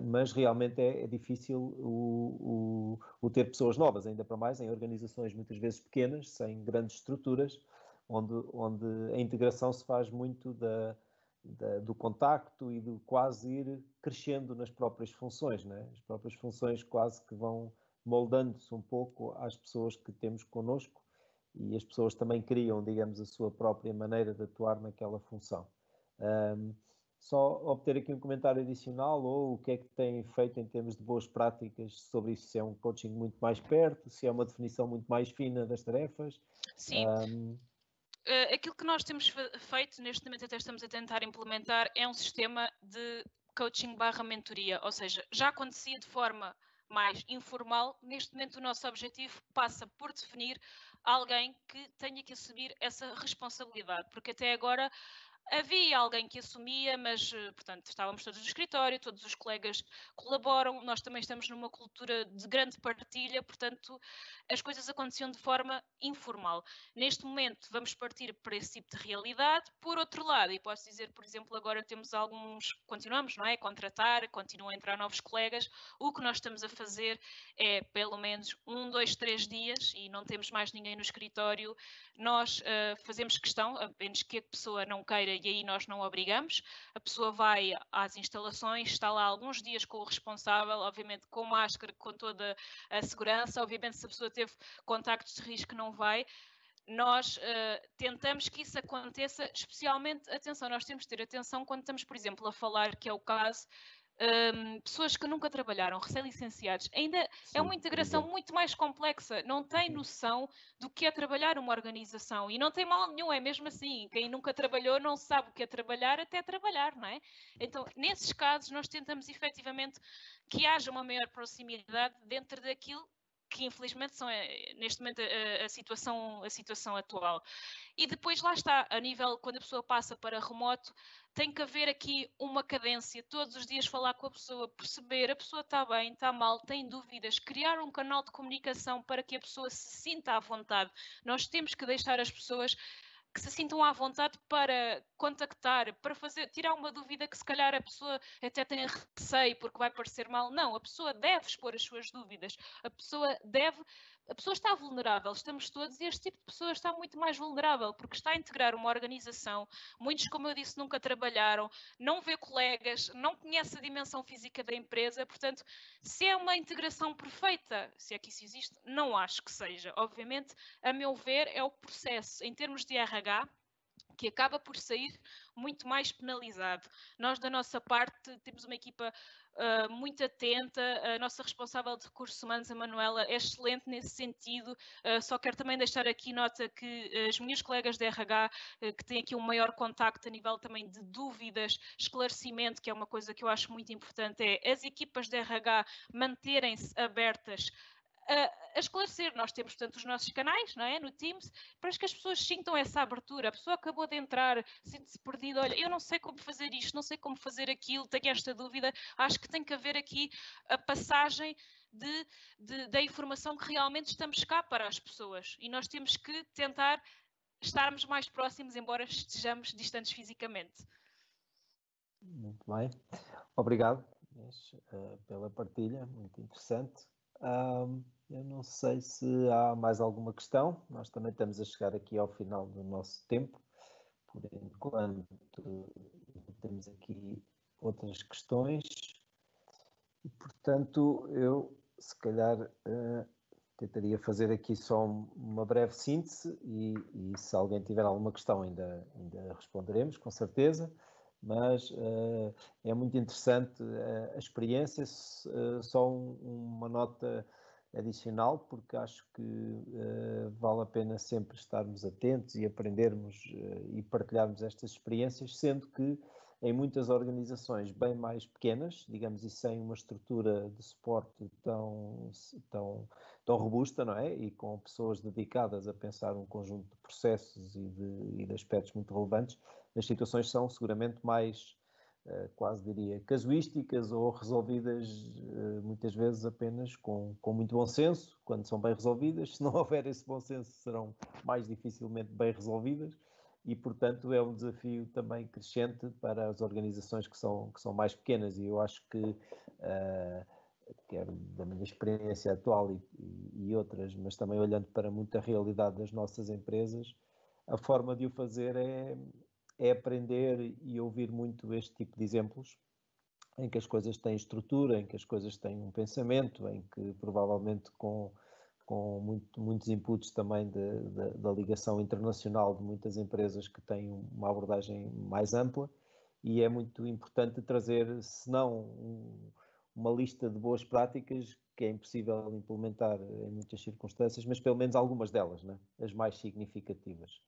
Mas realmente é difícil o ter pessoas novas, ainda para mais em organizações muitas vezes pequenas, sem grandes estruturas, onde a integração se faz muito do contacto e do quase ir crescendo nas próprias funções, né? As próprias funções quase que vão moldando-se um pouco às pessoas que temos connosco e as pessoas também criam, digamos, a sua própria maneira de atuar naquela função. Só obter aqui um comentário adicional ou o que é que têm feito em termos de boas práticas sobre isso, se é um coaching muito mais perto, se é uma definição muito mais fina das tarefas. Sim. Aquilo que nós temos feito, neste momento até estamos a tentar implementar, é um sistema de coaching / mentoria, ou seja, já acontecia de forma mais informal, neste momento o nosso objetivo passa por definir alguém que tenha que assumir essa responsabilidade, porque até agora havia alguém que assumia, mas, portanto, estávamos todos no escritório, todos os colegas colaboram, nós também estamos numa cultura de grande partilha, portanto, as coisas aconteciam de forma informal. Neste momento, vamos partir para esse tipo de realidade. Por outro lado, e posso dizer, por exemplo, agora temos continuamos, não é? A contratar, continuam a entrar novos colegas. O que nós estamos a fazer é, pelo menos, 1, 2, 3 dias, e não temos mais ninguém no escritório, nós fazemos questão, a menos que a pessoa não queira, e aí nós não obrigamos, a pessoa vai às instalações, está lá alguns dias com o responsável, obviamente com máscara, com toda a segurança, obviamente se a pessoa teve contactos de risco não vai. nós tentamos que isso aconteça, especialmente, atenção, nós temos de ter atenção quando estamos, por exemplo, a falar, que é o caso, pessoas que nunca trabalharam, recém-licenciados, ainda sim, é uma integração muito mais complexa, não tem noção do que é trabalhar uma organização e não tem mal nenhum, é mesmo assim, quem nunca trabalhou não sabe o que é trabalhar até trabalhar, não é? Então, nesses casos, nós tentamos efetivamente que haja uma maior proximidade dentro daquilo que infelizmente são neste momento a situação atual. E depois lá está, a nível, quando a pessoa passa para remoto, tem que haver aqui uma cadência, todos os dias falar com a pessoa, perceber a pessoa está bem, está mal, tem dúvidas, criar um canal de comunicação para que a pessoa se sinta à vontade. Nós temos que deixar as pessoas que se sintam à vontade para contactar, para tirar uma dúvida que se calhar a pessoa até tem receio porque vai parecer mal. Não, a pessoa deve expor as suas dúvidas, a pessoa está vulnerável, estamos todos, e este tipo de pessoa está muito mais vulnerável, porque está a integrar uma organização, muitos, como eu disse, nunca trabalharam, não vê colegas, não conhece a dimensão física da empresa, portanto, se é uma integração perfeita, se é que isso existe, não acho que seja. Obviamente, a meu ver, é o processo, em termos de RH, que acaba por sair muito mais penalizado. Nós, da nossa parte, temos uma equipa muito atenta, a nossa responsável de recursos humanos, a Manuela, é excelente nesse sentido. Só quero também deixar aqui nota que as minhas colegas de RH, que têm aqui um maior contacto a nível também de dúvidas, esclarecimento, que é uma coisa que eu acho muito importante, é as equipas de RH manterem-se abertas a esclarecer. Nós temos, portanto, os nossos canais, não é? No Teams, para que as pessoas sintam essa abertura. A pessoa acabou de entrar, sente-se perdida, olha, eu não sei como fazer isto, não sei como fazer aquilo, tenho esta dúvida. Acho que tem que haver aqui a passagem da informação que realmente estamos cá para as pessoas. E nós temos que tentar estarmos mais próximos, embora estejamos distantes fisicamente. Muito bem. Obrigado, Inês, pela partilha, muito interessante. Eu não sei se há mais alguma questão. Nós também estamos a chegar aqui ao final do nosso tempo. Por enquanto, temos aqui outras questões. E, portanto, eu, se calhar, tentaria fazer aqui só uma breve síntese e se alguém tiver alguma questão ainda responderemos, com certeza. Mas é muito interessante a experiência, só uma nota adicional, porque acho que vale a pena sempre estarmos atentos e aprendermos e partilharmos estas experiências, sendo que em muitas organizações bem mais pequenas, digamos, e sem uma estrutura de suporte tão robusta, não é? E com pessoas dedicadas a pensar um conjunto de processos e de aspectos muito relevantes, as situações são seguramente mais, quase diria, casuísticas ou resolvidas muitas vezes apenas com muito bom senso, quando são bem resolvidas. Se não houver esse bom senso, serão mais dificilmente bem resolvidas e, portanto, é um desafio também crescente para as organizações que são mais pequenas, e eu acho que quer da minha experiência atual e outras, mas também olhando para muita realidade das nossas empresas, a forma de o fazer é aprender e ouvir muito este tipo de exemplos, em que as coisas têm estrutura, em que as coisas têm um pensamento, em que provavelmente com muitos inputs também da ligação internacional de muitas empresas que têm uma abordagem mais ampla, e é muito importante trazer, se não uma lista de boas práticas, que é impossível implementar em muitas circunstâncias, mas pelo menos algumas delas, né? As mais significativas.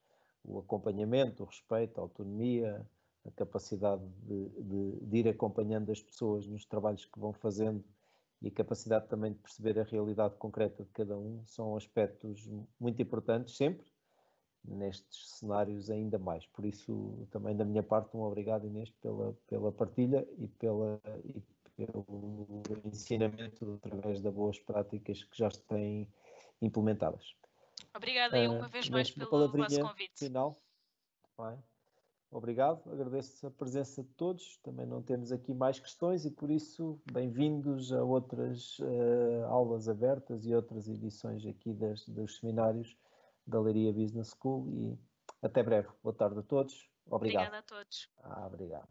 O acompanhamento, o respeito, a autonomia, a capacidade de ir acompanhando as pessoas nos trabalhos que vão fazendo e a capacidade também de perceber a realidade concreta de cada um, são aspectos muito importantes sempre, nestes cenários ainda mais. Por isso, também da minha parte, um obrigado, Inês, pela partilha e pelo ensinamento através das boas práticas que já têm implementadas. Obrigada e uma vez mais pelo vosso convite. Final. Bem, obrigado, agradeço a presença de todos. Também não temos aqui mais questões e, por isso, bem-vindos a outras aulas abertas e outras edições aqui dos seminários da Leiria Business School, e até breve. Boa tarde a todos. Obrigado. Obrigada a todos. Obrigado.